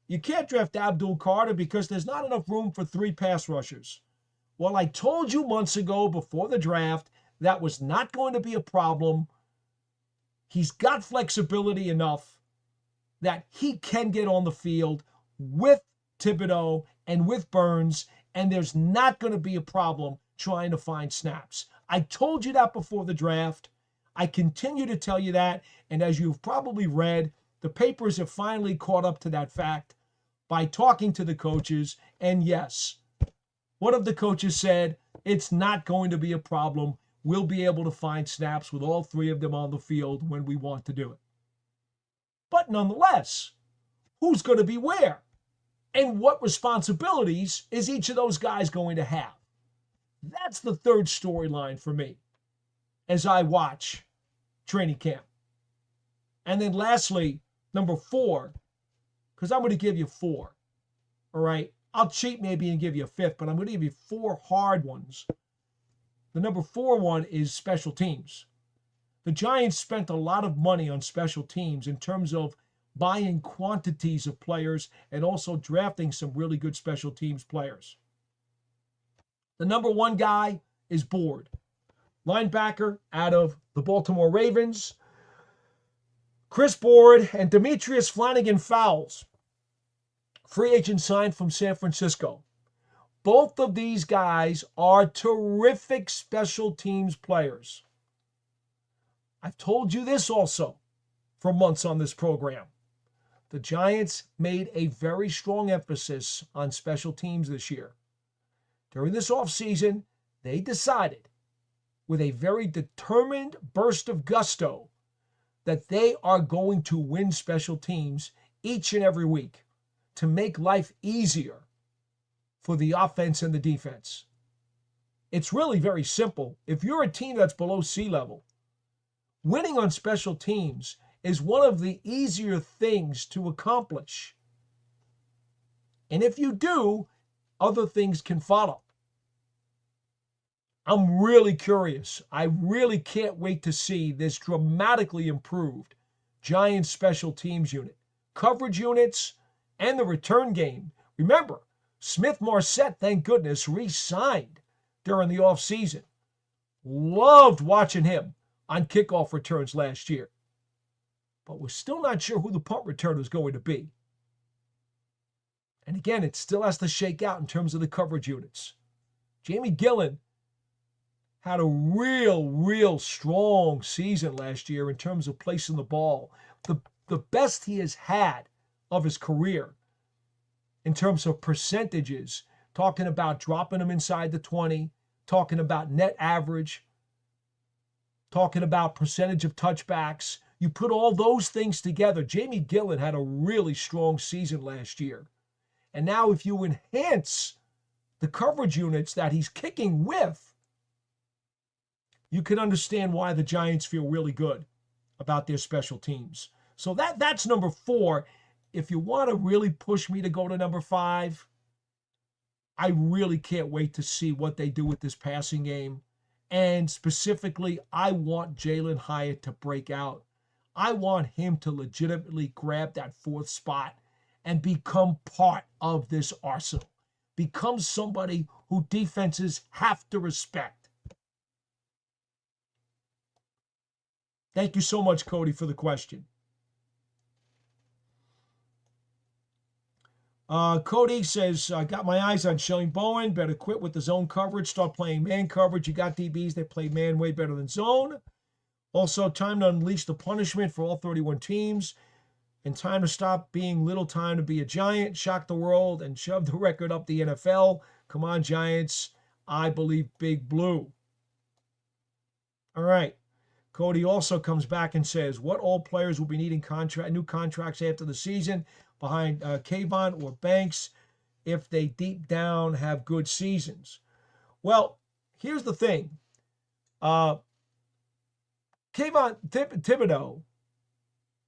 [SPEAKER 1] you can't draft Abdul Carter because there's not enough room for 3 pass rushers. Well, I told you months ago before the draft that was not going to be a problem. He's got flexibility enough that he can get on the field with Thibodeau and with Burns, and there's not going to be a problem trying to find snaps. I told you that before the draft. I continue to tell you that, and as you've probably read, the papers have finally caught up to that fact by talking to the coaches, and yes, one of the coaches said, it's not going to be a problem. We'll be able to find snaps with all 3 of them on the field when we want to do it. But nonetheless, who's going to be where? And what responsibilities is each of those guys going to have? That's the 3rd storyline for me as I watch training camp. And then lastly, number 4, because I'm going to give you 4. All right? I'll cheat maybe and give you a 5th, but I'm going to give you 4 hard ones. The number 4 one is special teams. The Giants spent a lot of money on special teams in terms of buying quantities of players and also drafting some really good special teams players. The number 1 guy is Board, linebacker out of the Baltimore Ravens. Chris Board and Demetrius Flanagan Fowles, free agent signed from San Francisco. Both of these guys are terrific special teams players. I've told you this also for months on this program. The Giants made a very strong emphasis on special teams this year. During this offseason, they decided, with a very determined burst of gusto, that they are going to win special teams each and every week to make life easier for the offense and the defense. It's really very simple. If you're a team that's below sea level, winning on special teams is one of the easier things to accomplish. And if you do, other things can follow. I'm really curious. I really can't wait to see this dramatically improved Giants special teams unit, coverage units, and the return game. Remember, Smith-Marsette, thank goodness, re-signed during the offseason. Loved watching him on kickoff returns last year. But we're still not sure who the punt returner is going to be. And again, it still has to shake out in terms of the coverage units. Jamie Gillen had a real strong season last year in terms of placing the ball. The best he has had of his career in terms of percentages, talking about dropping them inside the 20, talking about net average, talking about percentage of touchbacks. You put all those things together. Jamie Gillen had a really strong season last year. And now if you enhance the coverage units that he's kicking with, you can understand why the Giants feel really good about their special teams. So that's number 4. If you want to really push me to go to number 5, I really can't wait to see what they do with this passing game. And specifically, I want Jalen Hyatt to break out. I want him to legitimately grab that 4th spot and become part of this arsenal. Become somebody who defenses have to respect. Thank you so much, Cody, for the question. Cody says, I got my eyes on Shane Bowen. Better quit with the zone coverage. Start playing man coverage. You got DBs that play man way better than zone. Also, time to unleash the punishment for all 31 teams. And time to stop being little time to be a Giant. Shock the world and shove the record up the NFL. Come on, Giants. I believe Big Blue. All right. Cody also comes back and says, what all players will be needing new contracts after the season behind Kayvon or Banks if they deep down have good seasons? Well, here's the thing. Kayvon Thibodeau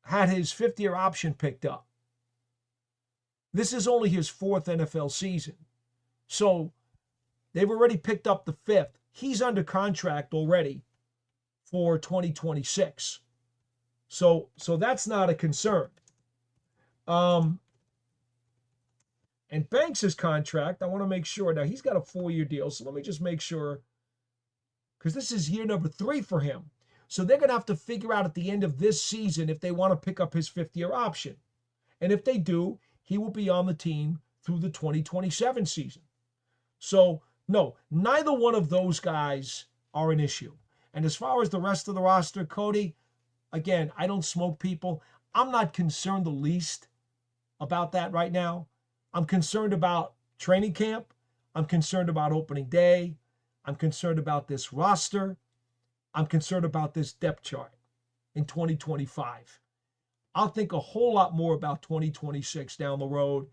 [SPEAKER 1] had his 5th-year option picked up. This is only his 4th NFL season. So they've already picked up the 5th. He's under contract already for 2026. So that's not a concern. And Banks' contract, I want to make sure. Now, he's got a 4-year deal, so let me just make sure, because this is year number 3 for him. So they're going to have to figure out at the end of this season if they want to pick up his 5th-year option. And if they do, he will be on the team through the 2027 season. So, no, neither one of those guys are an issue. And as far as the rest of the roster, Cody, again, I don't smoke people. I'm not concerned the least about that right now. I'm concerned about training camp. I'm concerned about opening day. I'm concerned about this roster. I'm concerned about this depth chart in 2025. I'll think a whole lot more about 2026 down the road.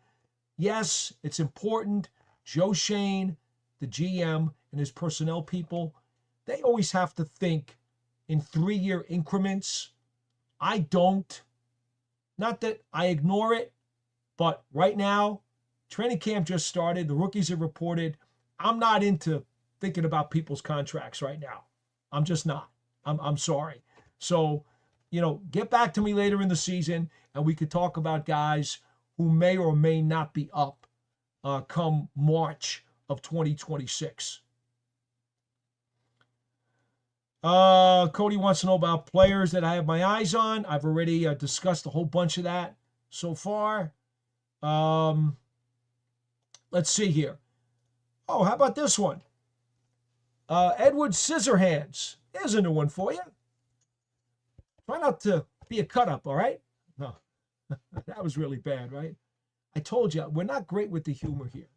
[SPEAKER 1] Yes, it's important. Joe Shane, the GM, and his personnel people, they always have to think in 3-year increments. I don't. Not that I ignore it, but right now, training camp just started. The rookies have reported. I'm not into thinking about people's contracts right now. I'm just not. I'm sorry. So, get back to me later in the season, and we could talk about guys who may or may not be up come March of 2026. Cody wants to know about players that I have my eyes on. I've already discussed a whole bunch of that so far. Let's see here. Oh, how about this one? Edward Scissorhands. There's a new one for you. Try not to be a cut up, all right? No, that was really bad, right? I told you, we're not great with the humor here.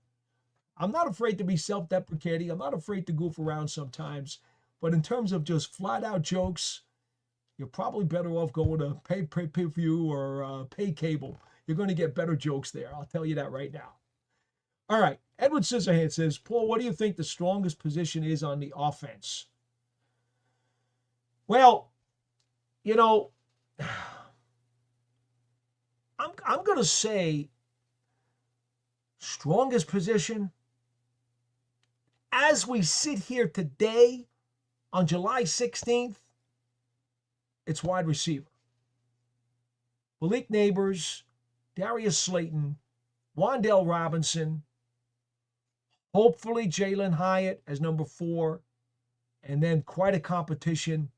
[SPEAKER 1] I'm not afraid to be self-deprecating. I'm not afraid to goof around sometimes. But in terms of just flat-out jokes, you're probably better off going to pay-per-view or pay cable. You're going to get better jokes there. I'll tell you that right now. All right. Edward Scissorhands says, Paul, what do you think the strongest position is on the offense? Well, you know, I'm going to say strongest position. As we sit here today on July 16th, it's wide receiver. Malik Neighbors, Darius Slayton, Wan'Dale Robinson, hopefully Jalen Hyatt as number 4, and then quite a competition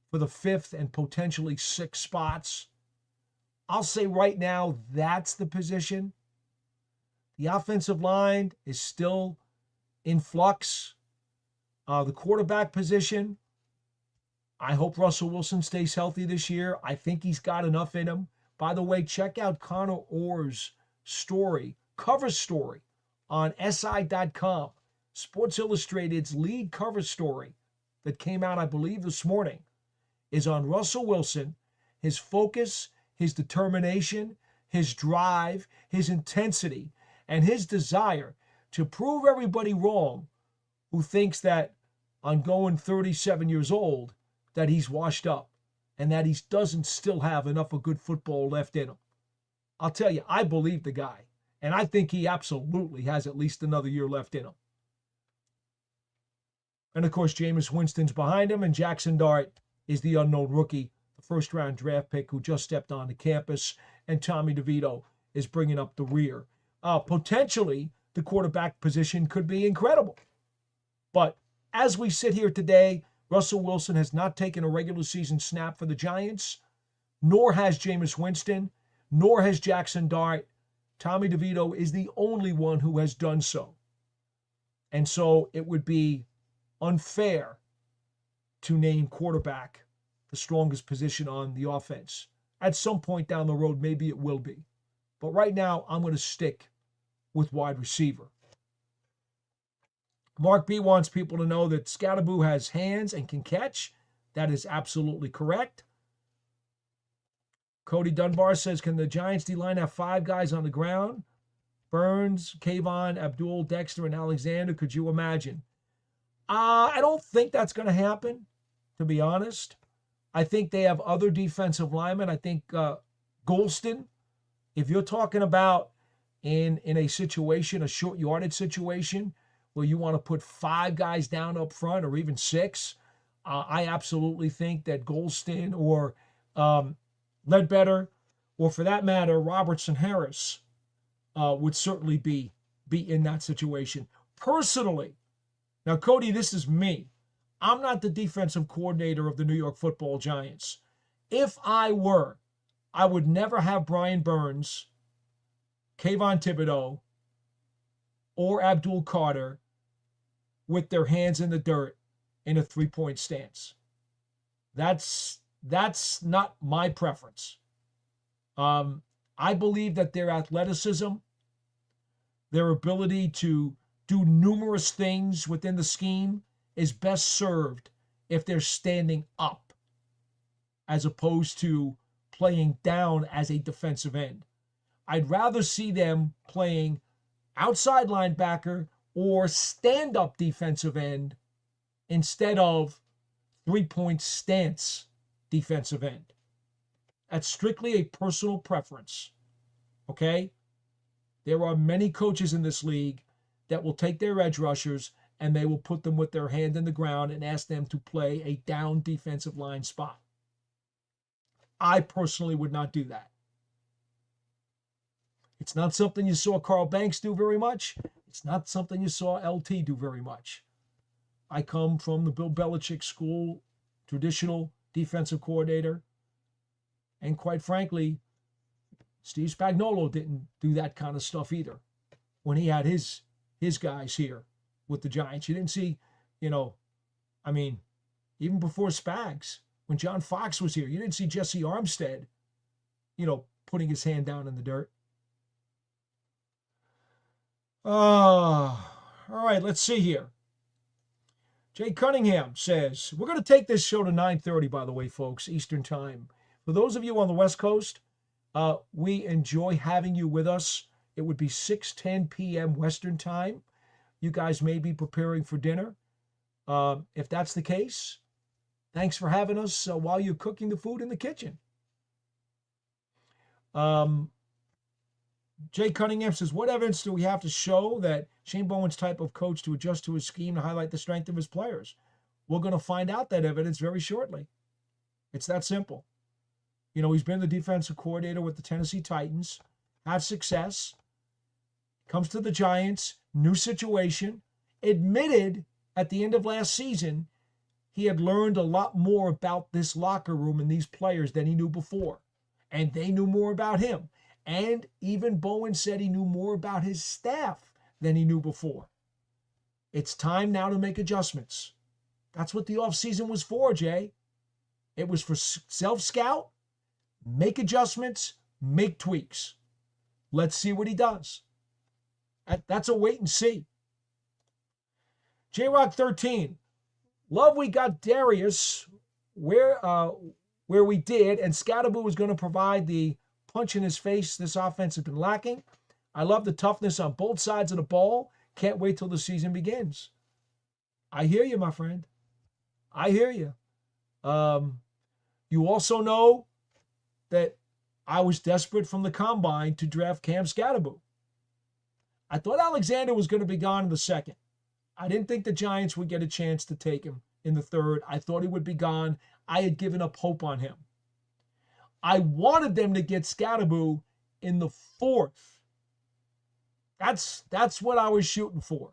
[SPEAKER 1] for the 5th and potentially 6th spots. I'll say right now that's the position. The offensive line is still in flux. The quarterback position, I hope Russell Wilson stays healthy this year. I think he's got enough in him. By the way, check out Connor Orr's story, cover story on SI.com, Sports Illustrated's lead cover story that came out, I believe, this morning, is on Russell Wilson, his focus, his determination, his drive, his intensity, and his desire to prove everybody wrong who thinks that on going 37 years old, that he's washed up and that he doesn't still have enough of good football left in him. I'll tell you, I believe the guy, and I think he absolutely has at least another year left in him. And of course, Jameis Winston's behind him, and Jackson Dart is the unknown rookie, the first-round draft pick who just stepped onto campus, and Tommy DeVito is bringing up the rear. Potentially, the quarterback position could be incredible. But as we sit here today, Russell Wilson has not taken a regular season snap for the Giants, nor has Jameis Winston, nor has Jackson Dart. Tommy DeVito is the only one who has done so. And so it would be unfair to name quarterback the strongest position on the offense. At some point down the road, maybe it will be. But right now, I'm going to stick with wide receiver. Mark B wants people to know that Scatterboo has hands and can catch. That is absolutely correct. Cody Dunbar says, can the Giants D-line have 5 guys on the ground? Burns, Kayvon, Abdul, Dexter, and Alexander. Could you imagine? I don't think that's going to happen, to be honest. I think they have other defensive linemen. I think Golston, if you're talking about in a situation, a short yardage situation, where you want to put 5 guys down up front or even 6, I absolutely think that Golston or Ledbetter, or for that matter, Robertson Harris, would certainly be in that situation. Personally, now, Cody, this is me. I'm not the defensive coordinator of the New York Football Giants. If I were, I would never have Brian Burns, Kayvon Thibodeau, or Abdul Carter with their hands in the dirt in a 3-point stance. That's not my preference. I believe that their athleticism, their ability to do numerous things within the scheme is best served if they're standing up as opposed to playing down as a defensive end. I'd rather see them playing outside linebacker or stand-up defensive end instead of 3-point stance defensive end. That's strictly a personal preference, okay? There are many coaches in this league that will take their edge rushers and they will put them with their hand in the ground and ask them to play a down defensive line spot. I personally would not do that. It's not something you saw Carl Banks do very much. It's not something you saw LT do very much. I come from the Bill Belichick school, traditional defensive coordinator. And quite frankly, Steve Spagnuolo didn't do that kind of stuff either when he had his guys here with the Giants. You didn't see, you know, I mean, even before Spags, when John Fox was here, you didn't see Jesse Armstead, putting his hand down in the dirt. All right, let's see here. Jay Cunningham says, we're going to take this show to 9:30, by the way, folks, Eastern Time. For those of you on the West Coast, we enjoy having you with us. It would be 6:10 p.m. Western Time. You guys may be preparing for dinner. If that's the case, thanks for having us while you're cooking the food in the kitchen. Jay Cunningham says, what evidence do we have to show that Shane Bowen's type of coach to adjust to his scheme to highlight the strength of his players? We're going to find out that evidence very shortly. It's that simple. He's been the defensive coordinator with the Tennessee Titans, had success, comes to the Giants, new situation, admitted at the end of last season he had learned a lot more about this locker room and these players than he knew before. And they knew more about him. And even Bowen said he knew more about his staff than he knew before. It's time now to make adjustments. That's what the offseason was for, Jay. It was for self-scout, make adjustments, make tweaks. Let's see what he does. That's a wait and see. J-Rock 13. Love we got Darius where we did, and Scatterboo was going to provide the punch in his face this offense has been lacking. I love the toughness on both sides of the ball. Can't wait till the season begins. I hear you, my friend. I hear you. You also know that I was desperate from the combine to draft Cam Scatterboo. I thought Alexander was going to be gone in the second. I didn't think the Giants would get a chance to take him in the third. I thought he would be gone. I had given up hope on him. I wanted them to get Scatterboo in the fourth. That's what I was shooting for.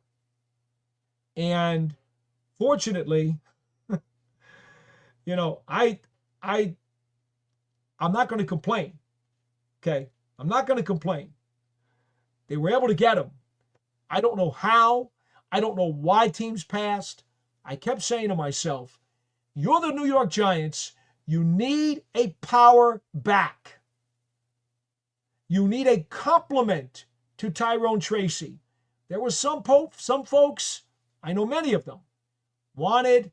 [SPEAKER 1] And fortunately, I'm not going to complain. Okay? I'm not going to complain. They were able to get him. I don't know how. I don't know why teams passed. I kept saying to myself, you're the New York Giants. You need a power back. You need a complement to Tyrone Tracy. There were some folks, I know many of them, wanted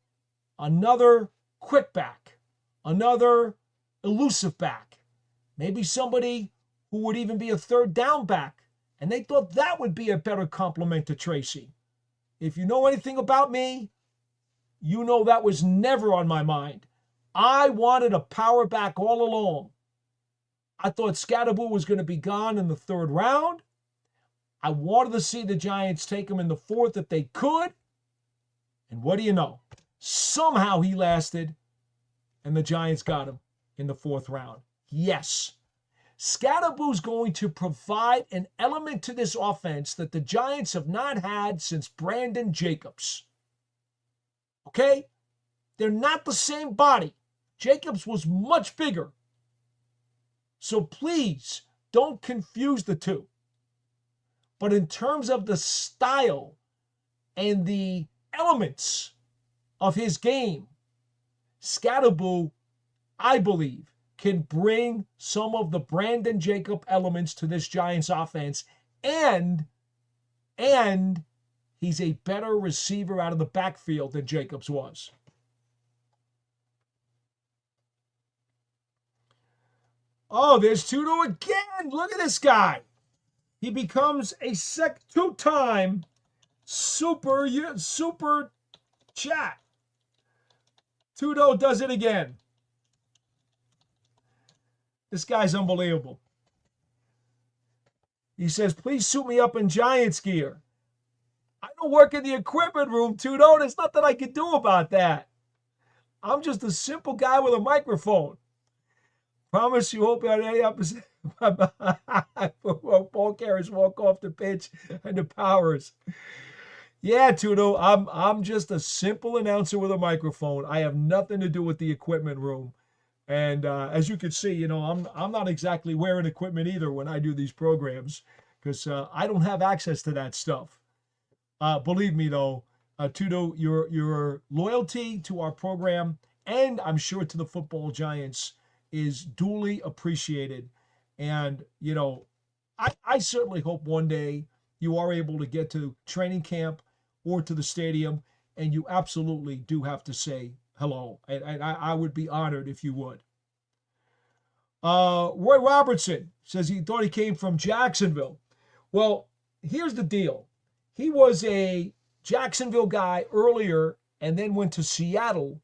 [SPEAKER 1] another quick back, another elusive back, maybe somebody who would even be a third down back. And they thought that would be a better complement to Tracy. If you know anything about me, you know that was never on my mind. I wanted a power back all along. I thought Scatterboo was going to be gone in the third round. I wanted to see the Giants take him in the fourth if they could. And what do you know? Somehow he lasted, and the Giants got him in the fourth round. Yes. Scatterboo's going to provide an element to this offense that the Giants have not had since Brandon Jacobs. Okay? They're not the same body. Jacobs was much bigger. So please don't confuse the two. But in terms of the style and the elements of his game, Scatterboo, I believe, can bring some of the Brandon Jacob elements to this Giants offense, and he's a better receiver out of the backfield than Jacobs was. Oh, there's Tudo again. Look at this guy. He becomes a two-time super chat. Tudo does it again. This guy's unbelievable. He says, please suit me up in Giants gear. I don't work in the equipment room, Tudo. There's nothing I can do about that. I'm just a simple guy with a microphone. Promise you won't be on any opposite. Ball carriers walk off the pitch and the Powers. Yeah, Tudo, I'm just a simple announcer with a microphone. I have nothing to do with the equipment room. And as you can see, I'm not exactly wearing equipment either when I do these programs because I don't have access to that stuff. Believe me, though, Tudo, your loyalty to our program and I'm sure to the football Giants is duly appreciated. And, I certainly hope one day you are able to get to training camp or to the stadium, and you absolutely do have to say hello. And I would be honored if you would. Roy Robertson says he thought he came from Jacksonville. Well, here's the deal. He was a Jacksonville guy earlier and then went to Seattle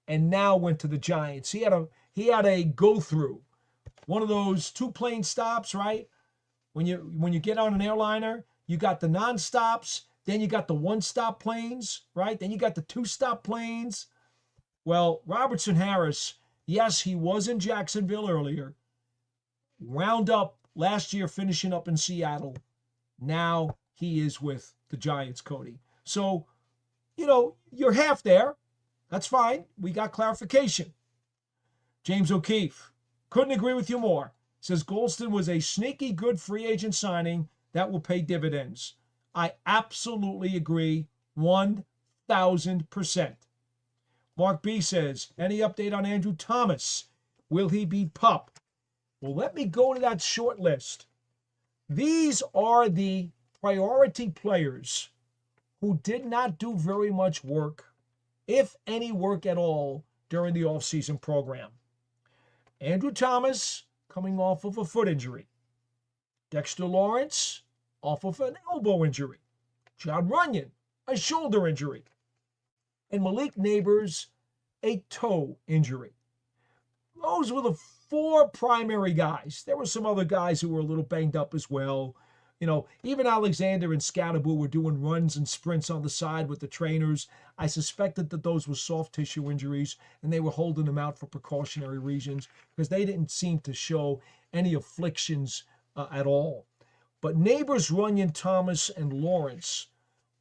[SPEAKER 1] and now went to the Giants. He had a go through. One of those two plane stops, right? When you get on an airliner, you got the non-stops, then you got the one-stop planes, right? Then you got the two-stop planes. Well, Robertson Harris, yes, he was in Jacksonville earlier. Wound up last year finishing up in Seattle. Now he is with the Giants, Cody. So, you're half there. That's fine. We got clarification. James O'Keefe, couldn't agree with you more. Says Golston was a sneaky good free agent signing that will pay dividends. I absolutely agree 1,000%. Mark B says, any update on Andrew Thomas? Will he be pup? Well, let me go to that short list. These are the priority players who did not do very much work, if any work at all, during the offseason program. Andrew Thomas, coming off of a foot injury. Dexter Lawrence, off of an elbow injury. John Runyon, a shoulder injury. And Malik Neighbors, a toe injury. Those were the four primary guys. There were some other guys who were a little banged up as well. Even Alexander and Scatterbo were doing runs and sprints on the side with the trainers. I suspected that those were soft tissue injuries, and they were holding them out for precautionary reasons because they didn't seem to show any afflictions at all. But Neighbors, Runyon, Thomas, and Lawrence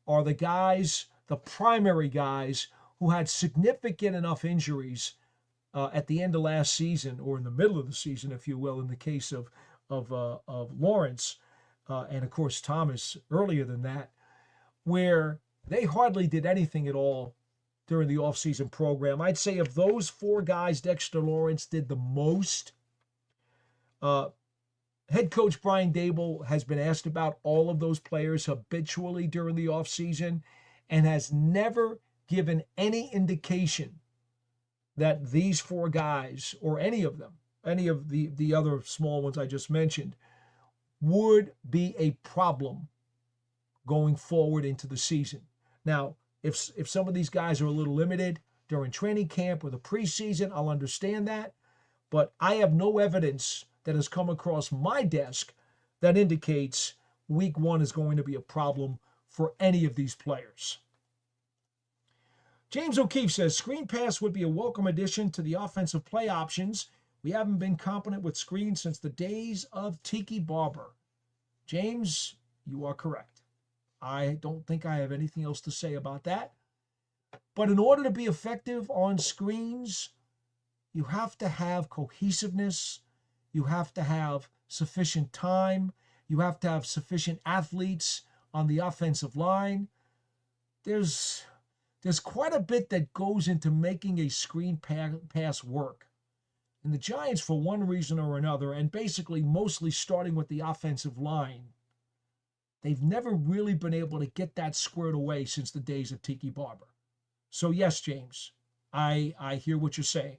[SPEAKER 1] are the guys, the primary guys, who had significant enough injuries at the end of last season, or in the middle of the season, if you will, in the case of Lawrence, and of course Thomas earlier than that, where they hardly did anything at all during the offseason program. I'd say of those four guys, Dexter Lawrence did the most. Head coach Brian Dable has been asked about all of those players habitually during the offseason and has never given any indication that these four guys, or any of them, any of the other small ones I just mentioned, would be a problem going forward into the season. Now, if some of these guys are a little limited during training camp or the preseason, I'll understand that. But I have no evidence that has come across my desk that indicates week one is going to be a problem for any of these players. James O'Keefe says, screen pass would be a welcome addition to the offensive play options. We haven't been competent with screens since the days of Tiki Barber. James, you are correct. I don't think I have anything else to say about that. But in order to be effective on screens, you have to have cohesiveness. You have to have sufficient time. You have to have sufficient athletes on the offensive line. There's quite a bit that goes into making a screen pass work. And the Giants, for one reason or another, and basically mostly starting with the offensive line, they've never really been able to get that squared away since the days of Tiki Barber. So yes, James, I hear what you're saying.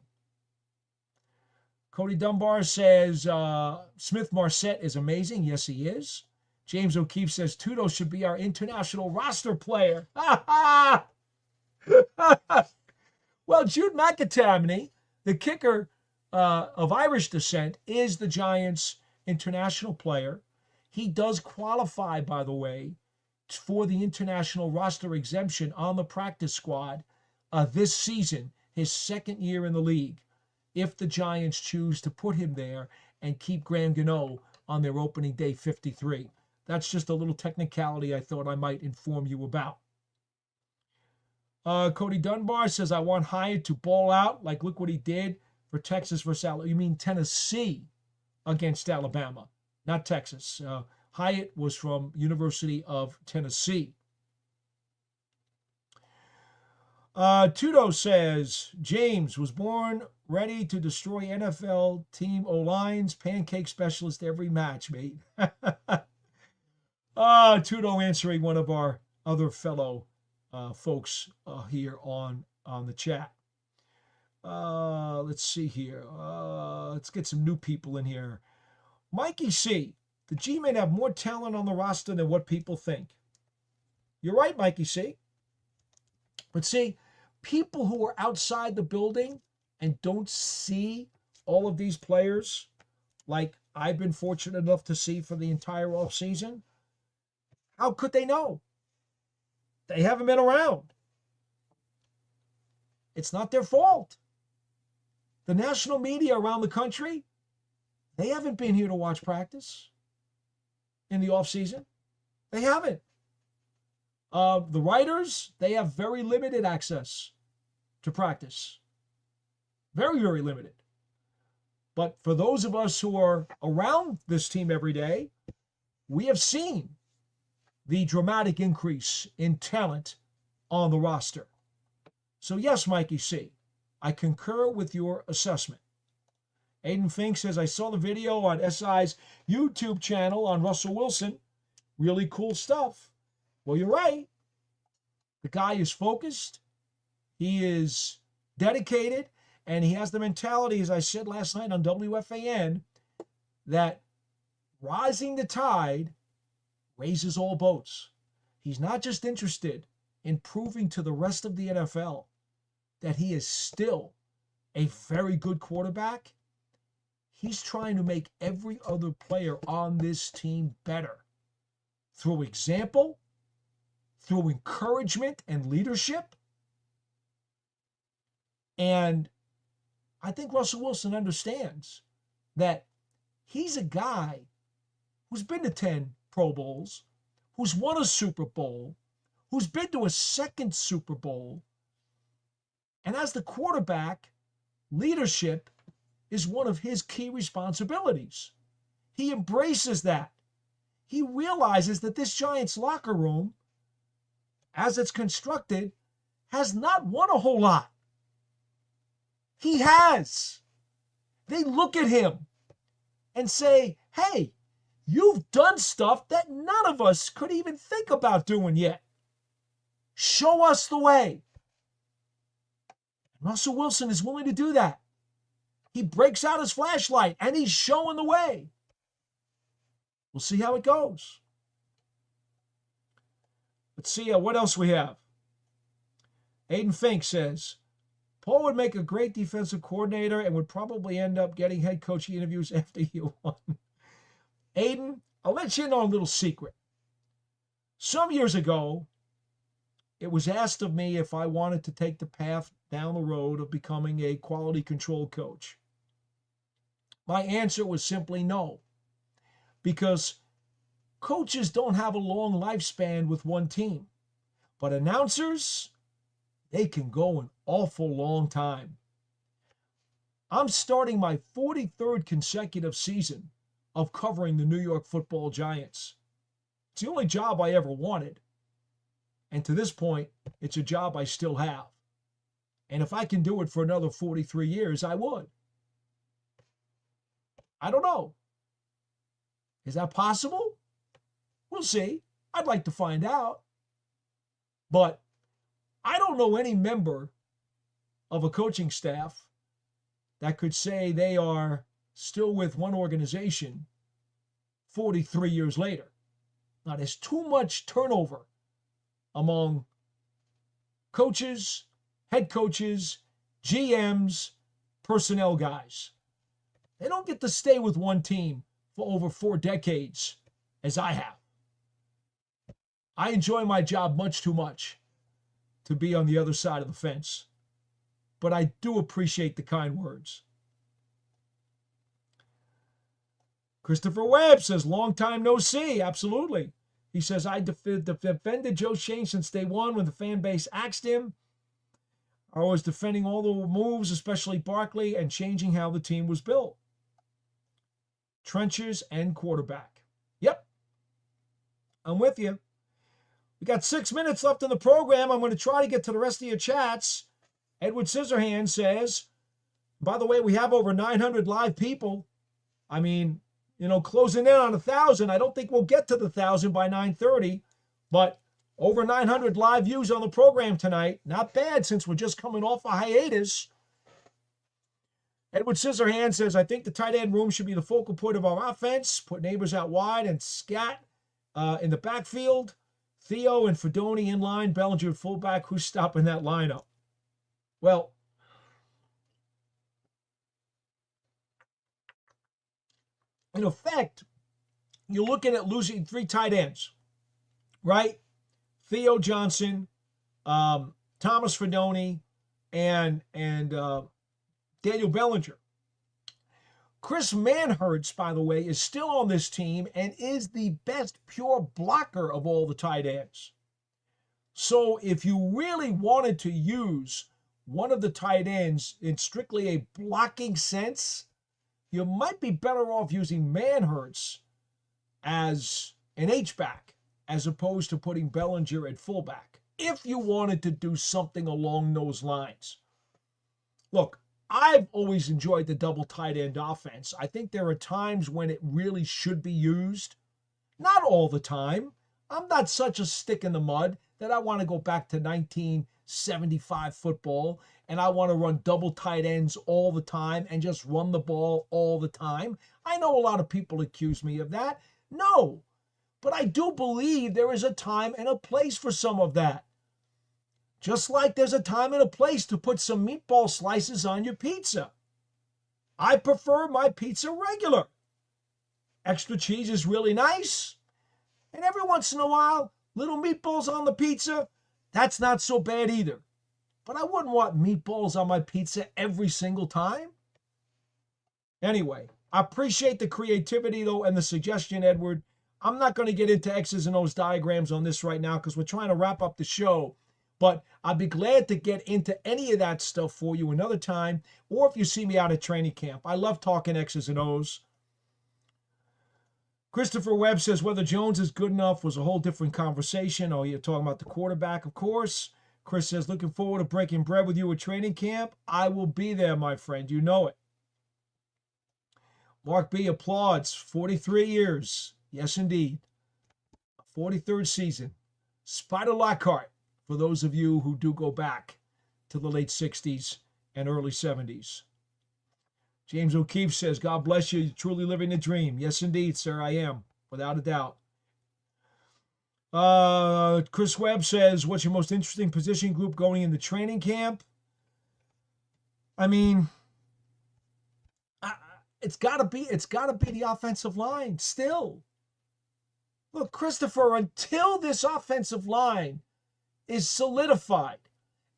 [SPEAKER 1] Cody Dunbar says, Smith Marset is amazing. Yes, he is. James O'Keefe says, Tudo should be our international roster player. Well, Jude McAtamney, the kicker of Irish descent, is the Giants' international player. He does qualify, by the way, for the international roster exemption on the practice squad this season, his second year in the league, if the Giants choose to put him there and keep Graham Gano on their opening day 53. That's just a little technicality I thought I might inform you about. Cody Dunbar says, I want Hyatt to ball out. Like, look what he did for Texas versus Alabama. You mean Tennessee against Alabama, not Texas. Hyatt was from University of Tennessee. Tudo says, James was born ready to destroy NFL team O-lines, pancake specialist every match, mate. Tudo answering one of our other fellow folks here on the chat. Let's see here. Let's get some new people in here. Mikey C. The G-men have more talent on the roster than what people think. You're right, Mikey C. But see, people who are outside the building and don't see all of these players, like I've been fortunate enough to see for the entire offseason, how could they know? They haven't been around. It's not their fault. The national media around the country, they haven't been here to watch practice in the offseason. They haven't. The writers, they have very limited access to practice. Very, very limited. But for those of us who are around this team every day, we have seen the dramatic increase in talent on the roster. So yes, Mikey C., I concur with your assessment. Aiden Fink says, I saw the video on SI's YouTube channel on Russell Wilson. Really cool stuff. Well, you're right. The guy is focused. He is dedicated. And he has the mentality, as I said last night on WFAN, that rising the tide raises all boats. He's not just interested in proving to the rest of the NFL that he is still a very good quarterback. He's trying to make every other player on this team better through example, through encouragement and leadership. And I think Russell Wilson understands that he's a guy who's been to 10 Pro Bowls, who's won a Super Bowl, who's been to a second Super Bowl. And as the quarterback, leadership is one of his key responsibilities. He embraces that. He realizes that this Giants locker room, as it's constructed, has not won a whole lot. He has. They look at him and say, hey, you've done stuff that none of us could even think about doing yet. Show us the way. Russell Wilson is willing to do that. He breaks out his flashlight and he's showing the way. We'll see how it goes. Let's see what else we have. Aiden Fink says, Paul would make a great defensive coordinator and would probably end up getting head coaching interviews after year one. Aiden, I'll let you in on a little secret. Some years ago, it was asked of me if I wanted to take the path down the road of becoming a quality control coach. My answer was simply no, because coaches don't have a long lifespan with one team, but announcers, they can go an awful long time. I'm starting my 43rd consecutive season of covering the New York Football Giants. It's the only job I ever wanted. And to this point, it's a job I still have. And if I can do it for another 43 years, I would. I don't know. Is that possible? We'll see. I'd like to find out. But I don't know any member of a coaching staff that could say they are still with one organization 43 years later. Now, there's too much turnover among coaches, head coaches, GMs, personnel guys. They don't get to stay with one team for over 4 decades, as I have. I enjoy my job much too much to be on the other side of the fence. But I do appreciate the kind words. Christopher Webb says, long time no see. Absolutely. He says, I defended Joe Shane since day one when the fan base asked him. I was defending all the moves, especially Barkley, and changing how the team was built. Trenches and quarterback. Yep. I'm with you. We got 6 minutes left in the program. I'm going to try to get to the rest of your chats. Edward Scissorhands says, by the way, we have over 900 live people. I mean, closing in on 1,000. I don't think we'll get to the 1,000 by 9:30, but over 900 live views on the program tonight. Not bad since we're just coming off a hiatus. Edward Scissorhands says, I think the tight end room should be the focal point of our offense. Put Neighbors out wide and Scat in the backfield. Theo and Fedoni in line. Bellinger at fullback. Who's stopping that lineup? Well, in effect, you're looking at losing 3 tight ends, right? Theo Johnson, Thomas Fedoni, and Daniel Bellinger. Chris Manhertz, by the way, is still on this team and is the best pure blocker of all the tight ends. So if you really wanted to use one of the tight ends in strictly a blocking sense, you might be better off using Manhertz as an H-back as opposed to putting Bellinger at fullback, if you wanted to do something along those lines. Look, I've always enjoyed the double tight end offense. I think there are times when it really should be used. Not all the time. I'm not such a stick in the mud that I want to go back to 1975 football and I want to run double tight ends all the time and just run the ball all the time. I know a lot of people accuse me of that. No, but I do believe there is a time and a place for some of that. Just like there's a time and a place to put some meatball slices on your pizza. I prefer my pizza regular. Extra cheese is really nice. And every once in a while, little meatballs on the pizza, that's not so bad either. But I wouldn't want meatballs on my pizza every single time. Anyway, I appreciate the creativity, though, and the suggestion, Edward. I'm not going to get into X's and O's diagrams on this right now because we're trying to wrap up the show. But I'd be glad to get into any of that stuff for you another time, or if you see me out at training camp. I love talking X's and O's. Christopher Webb says whether Jones is good enough was a whole different conversation. Oh, you're talking about the quarterback, of course. Chris says, looking forward to breaking bread with you at training camp. I will be there, my friend. You know it. Mark B. applauds. 43 years. Yes, indeed. 43rd season. Spider Lockhart, for those of you who do go back to the late 60s and early 70s. James O'Keefe says, God bless you. You're truly living the dream. Yes, indeed, sir, I am, without a doubt. Chris Webb says, what's your most interesting position group going into training camp? I mean, it's got to be the offensive line still. Look, Christopher, until this offensive line is solidified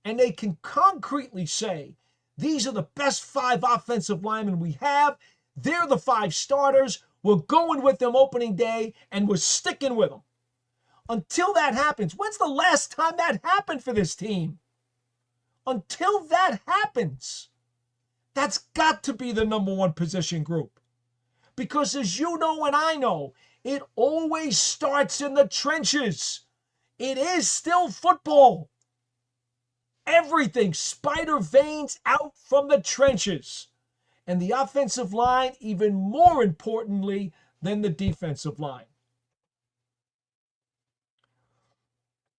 [SPEAKER 1] and they can concretely say, these are the best 5 offensive linemen we have. They're the 5 starters. We're going with them opening day, and we're sticking with them. Until that happens, when's the last time that happened for this team? Until that happens, that's got to be the number one position group. Because as you know and I know, it always starts in the trenches. It is still football. Everything spider veins out from the trenches. And the offensive line, even more importantly than the defensive line.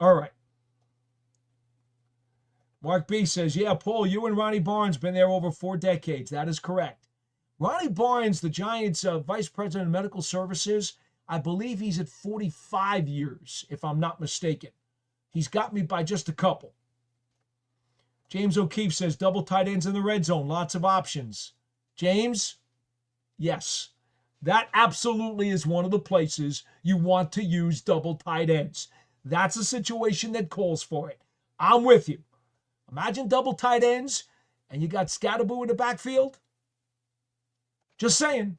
[SPEAKER 1] All right. Mark B says, yeah, Paul, you and Ronnie Barnes been there over 4 decades. That is correct. Ronnie Barnes, the Giants' Vice President of Medical Services, I believe he's at 45 years, if I'm not mistaken. He's got me by just a couple. James O'Keefe says, double tight ends in the red zone, lots of options. James, yes, that absolutely is one of the places you want to use double tight ends. That's a situation that calls for it. I'm with you. Imagine double tight ends and you got Scatterboo in the backfield. Just saying.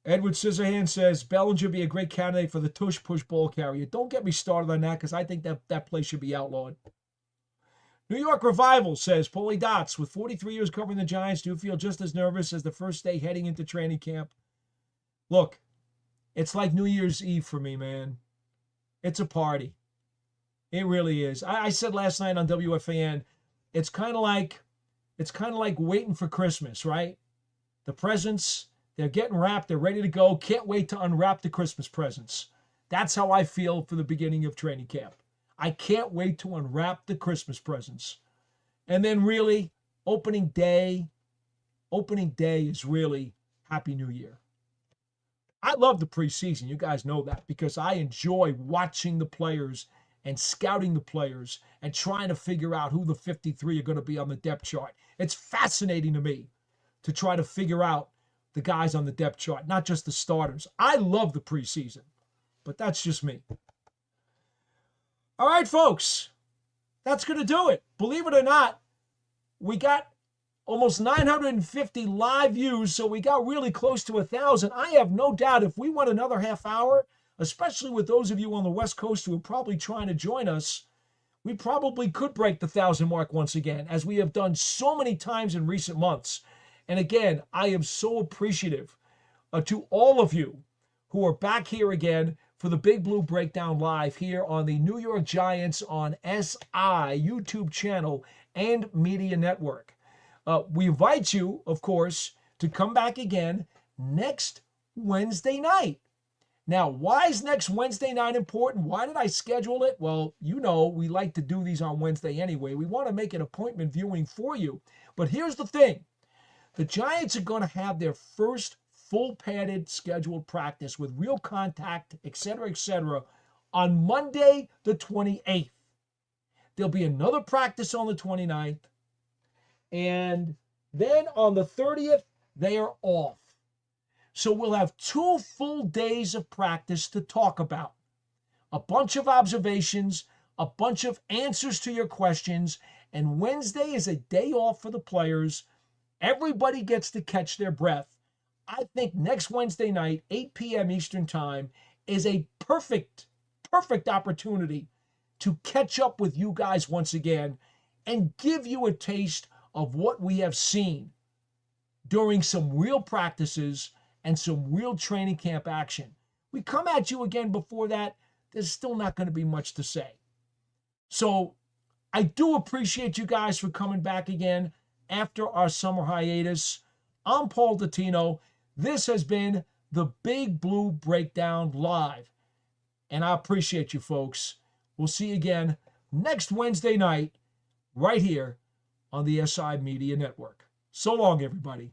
[SPEAKER 1] Edward Scissorhands says, Bellinger be a great candidate for the tush push ball carrier. Don't get me started on that because I think that play should be outlawed. New York Revival says, Paulie Dots, with 43 years covering the Giants, do you feel just as nervous as the first day heading into training camp? Look, It's like New Year's Eve for me, man. It's a party. It really is. I said last night on WFAN, it's kind of like waiting for Christmas, right? The presents, they're getting wrapped, they're ready to go. Can't wait to unwrap the Christmas presents. That's how I feel for the beginning of training camp. I can't wait to unwrap the Christmas presents. And then really, opening day is really Happy New Year. I love the preseason. You guys know that because I enjoy watching the players and scouting the players and trying to figure out who the 53 are going to be on the depth chart. It's fascinating to me to try to figure out the guys on the depth chart, not just the starters. I love the preseason, but that's just me. All right, folks, that's going to do it. Believe it or not, we got almost 950 live views, so we got really close to 1,000. I have no doubt if we went another half hour, especially with those of you on the West Coast who are probably trying to join us, we probably could break the 1,000 mark once again, as we have done so many times in recent months. And again, I am so appreciative to all of you who are back here again for the Big Blue Breakdown Live here on the New York Giants on SI YouTube channel and media network. We invite you, of course, to come back again next Wednesday night. Now, why is next Wednesday night important? Why did I schedule it? Well, you know, we like to do these on Wednesday anyway. We want to make an appointment viewing for you. But here's the thing. The Giants are going to have their first full padded scheduled practice with real contact, etc., on Monday, the 28th. There'll be another practice on the 29th. And then on the 30th, they are off. So we'll have 2 full days of practice to talk about. A bunch of observations, a bunch of answers to your questions, and Wednesday is a day off for the players. Everybody gets to catch their breath. I think next Wednesday night, 8 p.m. Eastern Time, is a perfect opportunity to catch up with you guys once again and give you a taste of what we have seen during some real practices and some real training camp action. We come at you again before that, there's still not going to be much to say. So I do appreciate you guys for coming back again after our summer hiatus. I'm Paul Dottino. This has been the Big Blue Breakdown Live. And I appreciate you folks. We'll see you again next Wednesday night right here on the SI Media Network. So long, everybody.